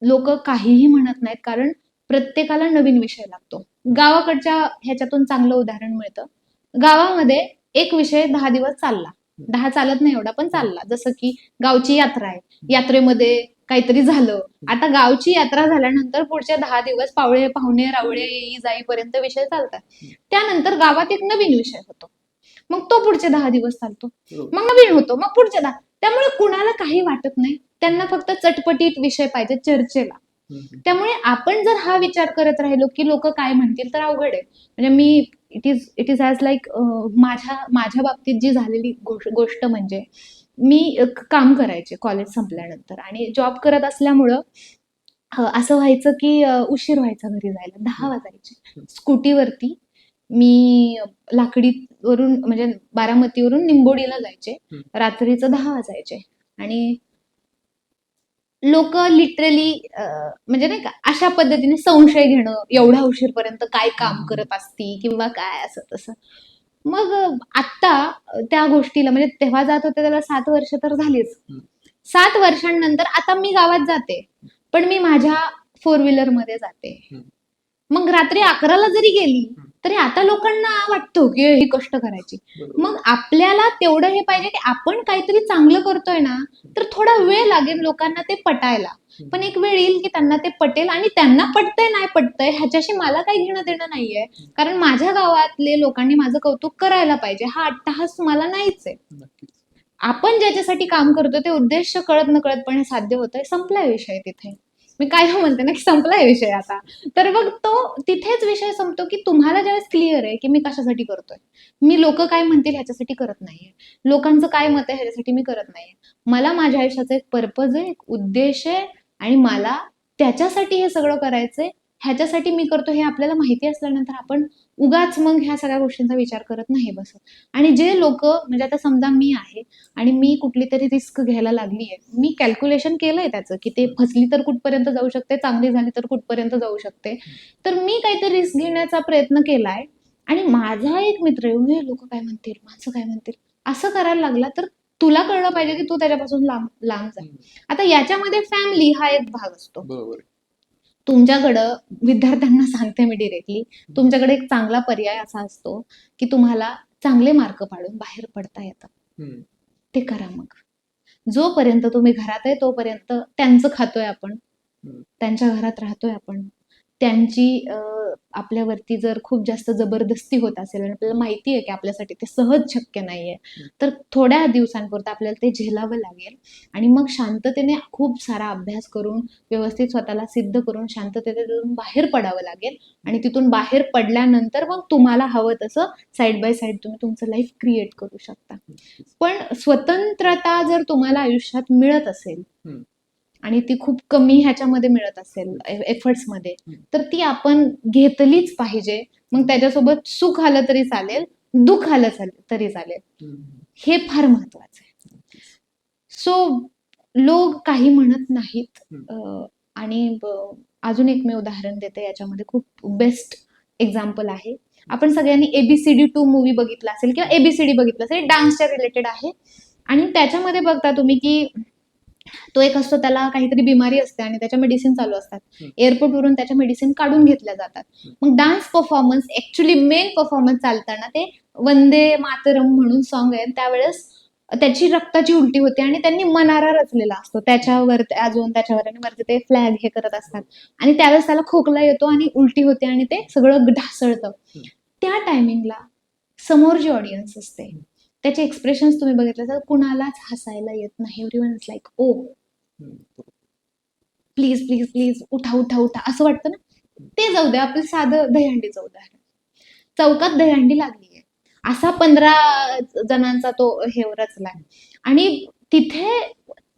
लोक काहीही म्हणत नाहीत, कारण प्रत्येकाला नवीन विषय लागतो. गावाकडच्या ह्याच्यातून चांगलं उदाहरण मिळतं. गावामध्ये एक विषय 10 दिवस चालला, 10 चालत नाही एवढा पण चालला, जसं की गावची यात्रा आहे, यात्रेमध्ये काहीतरी झालं, आता गावची यात्रा झाल्यानंतर पुढचे 10 दिवस पावळे पाहुणे रावळे येई जाईपर्यंत विषय चालतात. त्यानंतर गावात एक नवीन विषय होतो, मग तो पुढचे 10 दिवस चालतो, मग नवीन होतो, मग पुढचे 10. त्यामुळे कुणाला काही वाटत नाही, त्यांना फक्त चटपटीत विषय पाहिजे चर्चेला. त्यामुळे आपण जर हा विचार करत राहिलो की लोक काय म्हणतील, तर अवघड आहे. म्हणजे me it is as like माझ्या बाबतीत जी झालेली गोष्ट म्हणजे, मी काम करायचे कॉलेज संपल्यानंतर, आणि जॉब करत असल्यामुळं असं व्हायचं की उशीर व्हायचा घरी जायला, 10 वाजायचे. स्कूटीवरती मी लाकडीवरून म्हणजे बारामतीवरून निंबोडीला जायचे, रात्रीचं 10 वाजायचे. आणि लोक लिटरली म्हणजे नाही का अशा पद्धतीने संशय घेणं, एवढ्या उशीरपर्यंत काय काम करत असती किंवा काय असं तसं. मग आत्ता त्या गोष्टीला, म्हणजे तेव्हा जात होते त्याला 7 वर्ष तर झालीच. 7 वर्षांनंतर आता मी गावात जाते, पण मी माझ्या 4 व्हीलर मध्ये जाते. मग रात्री 11ला जरी गेली तरी आता लोकांना वाटतं की ही कष्ट करायची. मग आपल्याला तेवढं हे पाहिजे की आपण काहीतरी चांगलं करतोय ना, तर थोडा वेळ लागेल लोकांना ते पटायला, पण एक वेळ येईल की त्यांना ते पटेल. आणि त्यांना पटतंय नाही पटतंय ह्याच्याशी मला काही घेणं देणं नाहीये, कारण माझ्या गावातले लोकांनी माझं कौतुक करायला पाहिजे हा अट्टहास मला नाहीच आहे. आपण ज्याच्यासाठी काम करतो ते उद्देश कळत नकळतपणे साध्य होतंय, संपलाय विषय तिथे. मी काय म्हणते ना की संपलाय विषय आता. तर मग तो तिथेच विषय संपतो की तुम्हाला ज्यावेळेस क्लिअर आहे की मी कशासाठी करतोय, मी लोक काय म्हणतील ह्याच्यासाठी करत नाहीये, लोकांचं काय मत आहे ह्याच्यासाठी मी करत नाहीये. मला माझ्या आयुष्याचा एक पर्पज आहे, एक उद्देश आहे आणि मला त्याच्यासाठी हे सगळं करायचंय, ह्याच्यासाठी मी करतो हे आपल्याला माहिती असल्यानंतर आपण उगाच मग ह्या सगळ्या गोष्टींचा विचार करत नाही बसत. आणि जे लोक म्हणजे आता समजा मी आहे आणि मी कुठली तरी रिस्क घ्यायला लागली आहे, मी कॅल्क्युलेशन केलंय त्याचं की ते फसली तर कुठपर्यंत जाऊ शकते, चांगली झाली तर कुठपर्यंत जाऊ शकते, तर मी काहीतरी रिस्क घेण्याचा प्रयत्न केलाय आणि माझा एक मित्र हे लोक काय म्हणतील, माणसं काय म्हणतील, असं करायला लागला तर तुला कळलं पाहिजे की तू त्याच्यापासून लांब लांब जा. आता याच्यामध्ये फॅमिली हा एक भाग असतो. बरोबर आहे. तुमच्याकडं विद्यार्थ्यांना सांगते मी डिरेक्टली, तुमच्याकडे एक चांगला पर्याय असा असतो की तुम्हाला चांगले मार्क पाडून बाहेर पडता येतं. हम्म. ते करा मग. जोपर्यंत तुम्ही घरात आहे तोपर्यंत त्यांचं खातोय आपण, त्यांच्या घरात राहतोय आपण, त्यांची आपल्यावरती जर खूप जास्त जबरदस्ती होत असेल आणि आपल्याला माहिती आहे की आपल्यासाठी ते सहज शक्य नाहीये, तर थोड्या दिवसांपुरतं आपल्याला ते झेलावं लागेल आणि मग शांततेने खूप सारा अभ्यास करून व्यवस्थित स्वतःला सिद्ध करून शांततेने तिथून बाहेर पडावं लागेल आणि तिथून बाहेर पडल्यानंतर मग तुम्हाला हवं तसं साईड बाय साईड तुम्ही तुमचं लाईफ क्रिएट करू शकता. पण स्वतंत्रता जर तुम्हाला आयुष्यात मिळत असेल आणि ती खूप कमी ह्याच्यामध्ये मिळत असेल एफर्ट्समध्ये, तर ती आपण घेतलीच पाहिजे. मग त्याच्यासोबत सुख आलं तरी चालेल, दुःख आलं तरी चालेल, हे फार महत्वाचं आहे. सो लोक काही म्हणत नाहीत. आणि अजून एक मी उदाहरण देते, याच्यामध्ये खूप बेस्ट एक्झाम्पल आहे. आपण सगळ्यांनी ABCD 2 मूवी बघितला असेल किंवा ABCD बघितलं असेल, डान्सच्या रिलेटेड आहे आणि त्याच्यामध्ये बघता तुम्ही की तो एक असतो, त्याला काहीतरी बिमारी असते आणि त्याच्या मेडिसिन चालू असतात. एअरपोर्टवरून त्याच्या मेडिसिन काढून घेतल्या जातात. मग dance performance, actually main performance चालताना ते वंदे मातरम म्हणून सॉन्ग आहे, त्यावेळेस त्याची रक्ताची उलटी होते आणि त्यांनी मनारा रचलेला असतो त्याच्यावर, अजून त्याच्यावर आणि वरती ते फ्लॅग हे करत असतात आणि त्यावेळेस त्याला खोकला येतो आणि उलटी होते आणि ते सगळं ढासळतं. त्या टायमिंगला समोर जी ऑडियन्स असते त्याचे एक्सप्रेशन्स तुम्ही बघितले तर कुणालाच हसायला येत नाही. Everyone is like oh please please please उठा उठा उठा असं वाटतं ना. ते जाऊ दे, आपलं साधं दहीहंडीचं उदाहरण. चौकात दहीहंडी लागली आहे, असा 15 जणांचा तो हे रचलाय आणि तिथे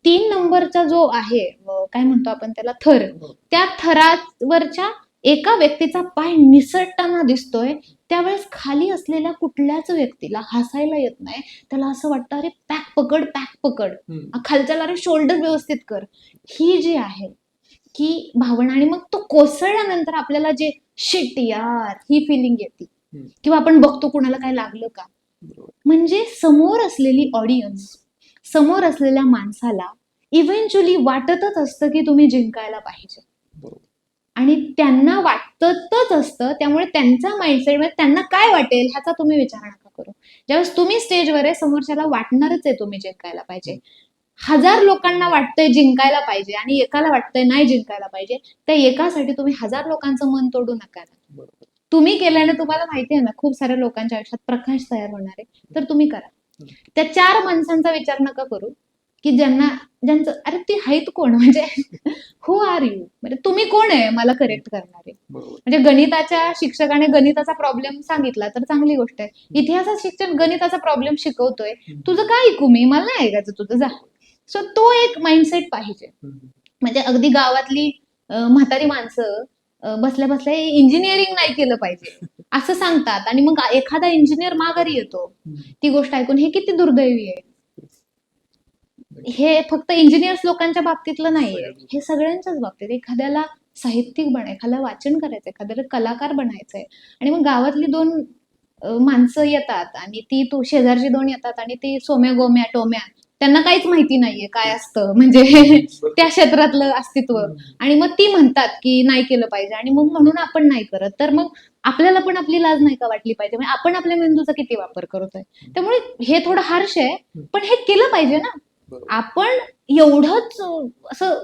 3 नंबरचा जो आहे, काय म्हणतो आपण त्याला, थर, त्या थरावरच्या एका व्यक्तीचा पाय निसटताना दिसतोय. त्यावेळेस खाली असलेल्या कुठल्याच व्यक्तीला हसायला येत नाही. त्याला असं वाटतं अरे पॅक पकड पॅक पकड, खालच्याला अरे शोल्डर व्यवस्थित कर. ही जी आहे की भावना, आणि मग तो कोसळल्यानंतर आपल्याला जे शिट यार ही फिलिंग येते किंवा आपण बघतो कुणाला काय लागलं का, म्हणजे समोर असलेली ऑडियन्स, समोर असलेल्या माणसाला इव्हेंच्युअली वाटतच असतं की तुम्ही जिंकायला पाहिजे आणि त्यांना वाटतच असतं. त्यामुळे त्यांचा माइंडसेटमध्ये त्यांना काय वाटेल ह्याचा तुम्ही विचार नका करू. ज्यावेळेस तुम्ही स्टेजवर आहे, समोरच्याला वाटणारच आहे तुम्ही जिंकायला पाहिजे. 1000 लोकांना वाटतंय जिंकायला पाहिजे आणि एकाला वाटतंय नाही जिंकायला पाहिजे, त्या एकासाठी तुम्ही 1000 लोकांचं मन तोडू नका ना. तुम्ही केल्याने तुम्हाला माहिती आहे ना खूप साऱ्या लोकांच्या आयुष्यात प्रकाश तयार होणार आहे, तर तुम्ही करा. त्या 4 माणसांचा विचार नका करू की ज्यांचं अरे ती आहेत कोण, म्हणजे हु आर यू, म्हणजे तुम्ही कोण आहे मला करेक्ट करणारे. म्हणजे गणिताच्या शिक्षकाने गणिताचा प्रॉब्लेम सांगितला तर चांगली गोष्ट आहे. इतिहासात शिक्षक गणिताचा प्रॉब्लेम शिकवतोय, तुझं काय ऐकू मी, मला नाही ऐकायचं तुझं, जा. सो तो एक माइंडसेट पाहिजे. म्हणजे अगदी गावातली म्हातारी माणसं बसल्या बसल्या इंजिनिअरिंग नाही केलं पाहिजे असं सांगतात आणि मग एखादा इंजिनियर माघारी येतो. ती गोष्ट ऐकून हे किती दुर्दैवी आहे. हे फक्त इंजिनियर्स लोकांच्या बाबतीतलं नाहीये, हे सगळ्यांच्याच बाबतीत. एखाद्याला साहित्यिक बनायचं, एखाद्याला वाचन करायचं, एखाद्याला कलाकार बनायचंय आणि मग गावातली 2 माणसं येतात आणि ती शेजारची 2 येतात आणि ती सोम्या गोम्या टोम्या, त्यांना काहीच माहिती नाहीये काय असतं म्हणजे त्या क्षेत्रातलं अस्तित्व, आणि मग ती म्हणतात की नाही केलं पाहिजे आणि मग म्हणून आपण नाही करत. तर मग आपल्याला पण आपली लाज नाही का वाटली पाहिजे, म्हणजे आपण आपल्या मेंदूचा किती वापर करतोय. त्यामुळे हे थोडं हार्श आहे, पण हे केलं पाहिजे ना. आपण एवढंच असं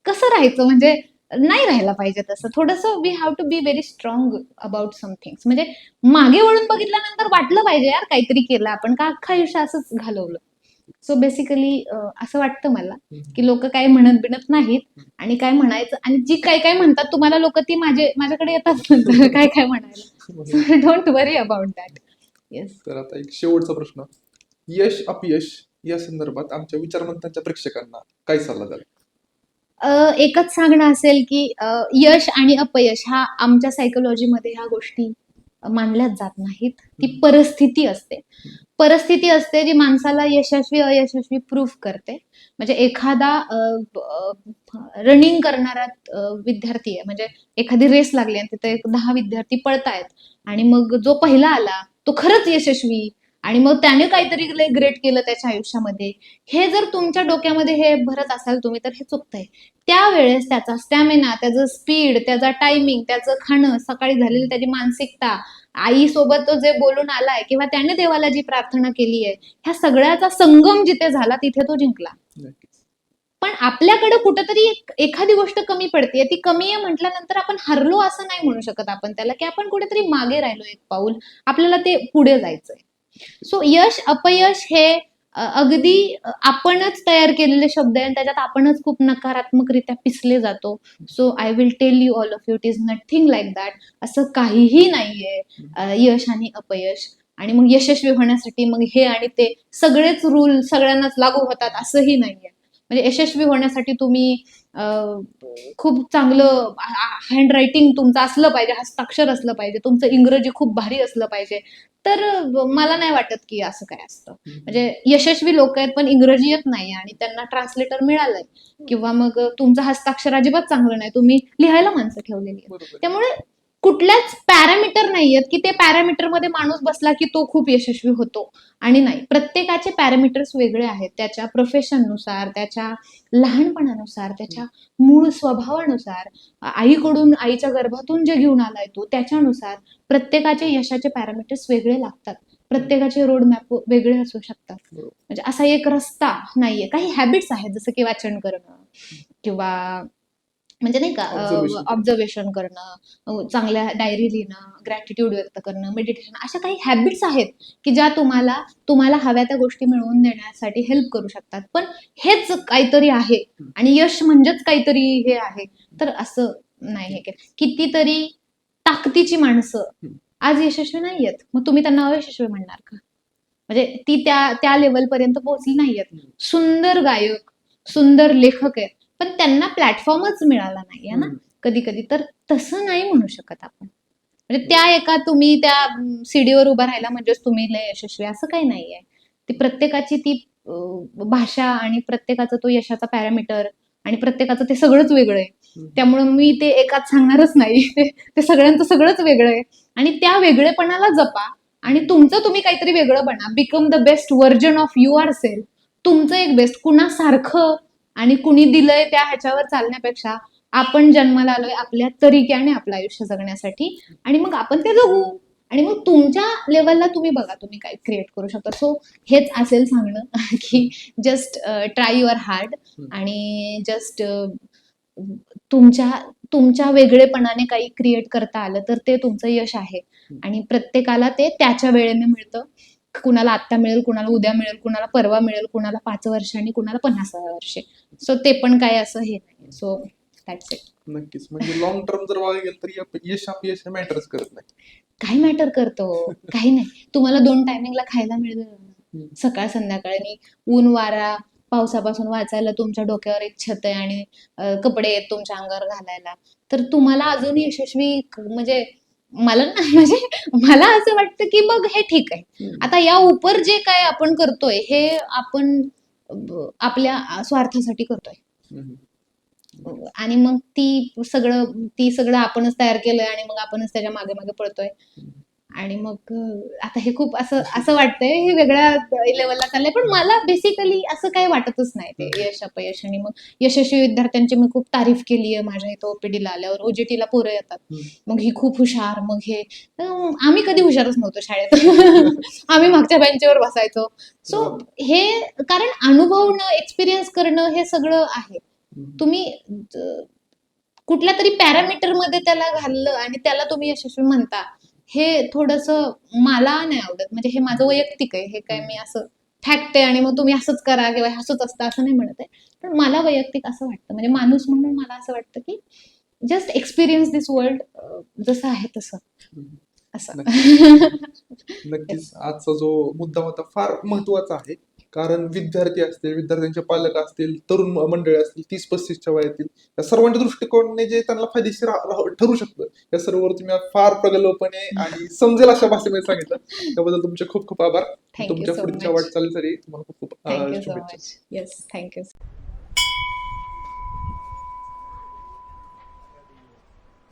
कसं राहायचं, म्हणजे नाही राहायला पाहिजे तसं. थोडंसं we have to be very strong about some things. म्हणजे मागे वळून बघितल्यानंतर वाटलं पाहिजे यार काहीतरी केलं आपण, का अख्खं आयुष्य असंच घालवलं. सो बेसिकली असं वाटतं मला की लोक काय म्हणत बिनत नाहीत आणि काय म्हणायचं, आणि जी काय काय म्हणतात तुम्हाला लोक ती माझ्याकडे येतात नंतर काय काय म्हणायला. So don't worry about that. Yes. तर आता एक शेवटचा प्रश्न, यश अपयश या संदर्भात आमच्या विचारवंतांच्या प्रेक्षकांना काय सल्ला द्याल? एकच सांगणं असेल की यश आणि अपयश हा आमच्या सायकोलॉजीमध्ये ह्या गोष्टी मानल्याच जात नाहीत. ती परिस्थिती असते. परिस्थिती असते जी माणसाला यशस्वी अयशस्वी प्रूफ करते. म्हणजे एखादा रनिंग करणारा विद्यार्थी आहे, म्हणजे एखादी रेस लागली आणि तिथे 10 विद्यार्थी पळतायत आणि मग जो पहिला आला तो खरंच यशस्वी आणि मग त्याने काहीतरी ग्रेट केलं त्याच्या आयुष्यामध्ये, हे जर तुमच्या डोक्यामध्ये हे भरत असाल तुम्ही, तर हे चुकतंय. त्यावेळेस त्याचा स्टॅमिना, त्याचं स्पीड, त्याचा टायमिंग, त्याचं खाणं, सकाळी झालेली त्याची मानसिकता, आईसोबत तो जे बोलून आलाय किंवा त्याने देवाला जी प्रार्थना केली आहे, ह्या सगळ्याचा संगम जिथे झाला तिथे तो जिंकला. नक्कीच. पण आपल्याकडे कुठेतरी एखादी गोष्ट कमी पडते, ती कमी आहे म्हटल्यानंतर आपण हरलो असं नाही म्हणू शकत आपण त्याला, की आपण कुठेतरी मागे राहिलो एक पाऊल, आपल्याला ते पुढे जायचंय. सो यश अपयश हे अगदी आपणच तयार केलेले शब्द आहे आणि त्याच्यात आपणच खूप नकारात्मकरित्या पिसले जातो. So I will tell you all of you, it is nothing like that. असं काहीही नाहीये यश आणि अपयश. आणि मग यशस्वी होण्यासाठी मग हे आणि ते सगळेच रूल सगळ्यांनाच लागू होतात असंही नाहीये. म्हणजे यशस्वी होण्यासाठी तुम्ही खूप चांगलं हँड रायटिंग तुमचं असलं पाहिजे, हस्ताक्षर असलं पाहिजे, तुमचं इंग्रजी खूप भारी असलं पाहिजे, तर मला नाही वाटत की असं काय असतं. म्हणजे यशस्वी लोक आहेत पण इंग्रजी येत नाही आणि त्यांना ट्रान्सलेटर मिळालंय, किंवा मग तुमचं हस्ताक्षर अजिबात चांगलं नाही, तुम्ही लिहायला माणसं ठेवलेली आहेत. बरोबर. त्यामुळे कुठल्याच पॅरामीटर नाहीयेत की ते पॅरामीटर मध्ये माणूस बसला की तो खूप यशस्वी होतो. आणि नाही, प्रत्येकाचे पॅरामीटर्स वेगळे आहेत, त्याच्या प्रोफेशननुसार, त्याच्या लहानपणानुसार, त्याच्या मूळ स्वभावानुसार, आईकडून आईच्या गर्भातून जे घेऊन आलाय तो त्याच्यानुसार प्रत्येकाचे यशाचे पॅरामीटर्स वेगळे लागतात. प्रत्येकाचे रोड मॅप वेगळे असू शकतात. बरोबर. म्हणजे असा एक रस्ता नाहीये. काही हॅबिट्स आहेत, जसं की वाचन करणं किंवा म्हणजे नाही का Observation करणं. ऑब्झर्वेशन करणं, चांगल्या डायरी लिहिणं, ग्रॅटिट्यूड व्यक्त करणं, मेडिटेशन, अशा काही हॅबिट्स आहेत की ज्या तुम्हाला हव्या त्या गोष्टी मिळवून देण्यासाठी हेल्प करू शकतात. पण हेच काहीतरी आहे आणि यश म्हणजेच काहीतरी हे आहे, तर असं नाही आहे. कितीतरी ताकदीची माणसं आज यशस्वी नाहीयेत, मग तुम्ही त्यांना अयशस्वी म्हणणार का? म्हणजे ती त्या लेवल पर्यंत पोहोचली नाहीयेत. सुंदर गायक, सुंदर लेखक आहेत, पण त्यांना प्लॅटफॉर्मच मिळाला नाहीये ना कधी कधी. तर तसं नाही म्हणू शकत आपण. म्हणजे तुम्ही त्या सीडीवर उभा राहिला म्हणजेच तुम्ही लय यशस्वी, असं काही नाहीये. ती प्रत्येकाची ती भाषा आणि प्रत्येकाचा तो यशाचा पॅरामीटर आणि प्रत्येकाचं ते सगळंच वेगळं आहे. त्यामुळे मी ते एकाच सांगणारच नाही. ते सगळ्यांचं सगळंच वेगळं आहे आणि त्या वेगळेपणाला जपा आणि तुमचं तुम्ही काहीतरी वेगळं बना. Become the best version of your self. तुमचं एक बेस्ट, कुणासारखं आणि कुणी दिलंय त्या ह्याच्यावर चालण्यापेक्षा आपण जन्माला आलोय आपल्या तरीक्याने आपलं आयुष्य जगण्यासाठी आणि मग आपण ते जगू. आणि मग तुमच्या लेवलला तुम्ही बघा तुम्ही काय क्रिएट करू शकता. सो हेच असेल सांगणं की जस्ट ट्राय युअर हार्ड आणि जस्ट तुमच्या वेगळेपणाने काही क्रिएट करता आलं तर ते तुमचं यश आहे. आणि प्रत्येकाला ते त्याच्या वेळेने मिळतं. कुणाला आत्ता मिळेल, कुणाला उद्या मिळेल, कुणाला परवा मिळेल, कुणाला 5 वर्षांनी, कुणाला 50व्या वर्षी. सो ते पण काय असं हे नाही. So that's it. नक्कीच. म्हणजे लॉंग टर्म जर बघायला गेलं तर यश अपयश हे मॅटरच करत नाही. काय मॅटर करतो? काही नाही. तुम्हाला 2 टायमिंगला खायला मिळेल सकाळ संध्याकाळी, ऊन वारा पावसापासून वाचायला तुमच्या डोक्यावर एक छत आहे आणि कपडे आहेत तुमच्या अंगावर घालायला, तर तुम्हाला अजून यशस्वी म्हणजे मला ना म्हणजे मला असं वाटतं की मग हे ठीक आहे. आता या उपर जे काय आपण करतोय हे आपण आपल्या स्वार्थासाठी करतोय आणि मग ती सगळं आपणच तयार केलंय आणि मग आपणच त्याच्या मागे मागे पळतोय. आणि मग आता हे खूप असं वाटतंय हे वेगळ्या लेवलला चाललंय, पण मला बेसिकली असं काही वाटतच नाही ते यश अपयश. आणि मग यशस्वी विद्यार्थ्यांची मी खूप तारीफ केली आहे माझ्या इथं ओपीडीला आल्यावर. ओजीटीला पोरं येतात, मग ही खूप हुशार, मग हे आम्ही कधी हुशारच नव्हतो शाळेत. आम्ही मागच्या बेंचवर बसायचो. सो हे कारण अनुभवणं, एक्सपिरियन्स करणं हे सगळं आहे. तुम्ही कुठल्या तरी पॅरामीटर मध्ये त्याला घाललं आणि त्याला तुम्ही यशस्वी म्हणता, हे थोडंसं मला नाही आवडत. म्हणजे हे माझं वैयक्तिक आहे, हे काय मी असं फॅक्ट आहे आणि मग तुम्ही असंच करा किंवा असंच असतं असं नाही म्हणत आहे. पण मला वैयक्तिक असं वाटतं, म्हणजे माणूस म्हणून मला असं वाटतं की जस्ट एक्सपिरियन्स दिस वर्ल्ड जसं आहे तसं असं. नक्कीच आजचा जो मुद्दा होता फार महत्वाचा आहे. कारण विद्यार्थी असतील, विद्यार्थ्यांचे पालक असतील, तरुण मंडळी असतील, 30-35च्या वयातील, या सर्वांच्या दृष्टिकोनाने जे त्यांना फायदेशीर ठरू शकतं, या सर्ववर तुम्ही आज फार प्रगल्भपणे आणि समजेल अशा भाषेमध्ये सांगितलं. त्याबद्दल तुमचे खूप खूप आभार. थँक्यू तुमच्या सो पुढच्या मच. वाटचालीसाठी तुम्हाला खूप खूप थँक्यू सो शुभेच्छा. मच. Yes, thank you.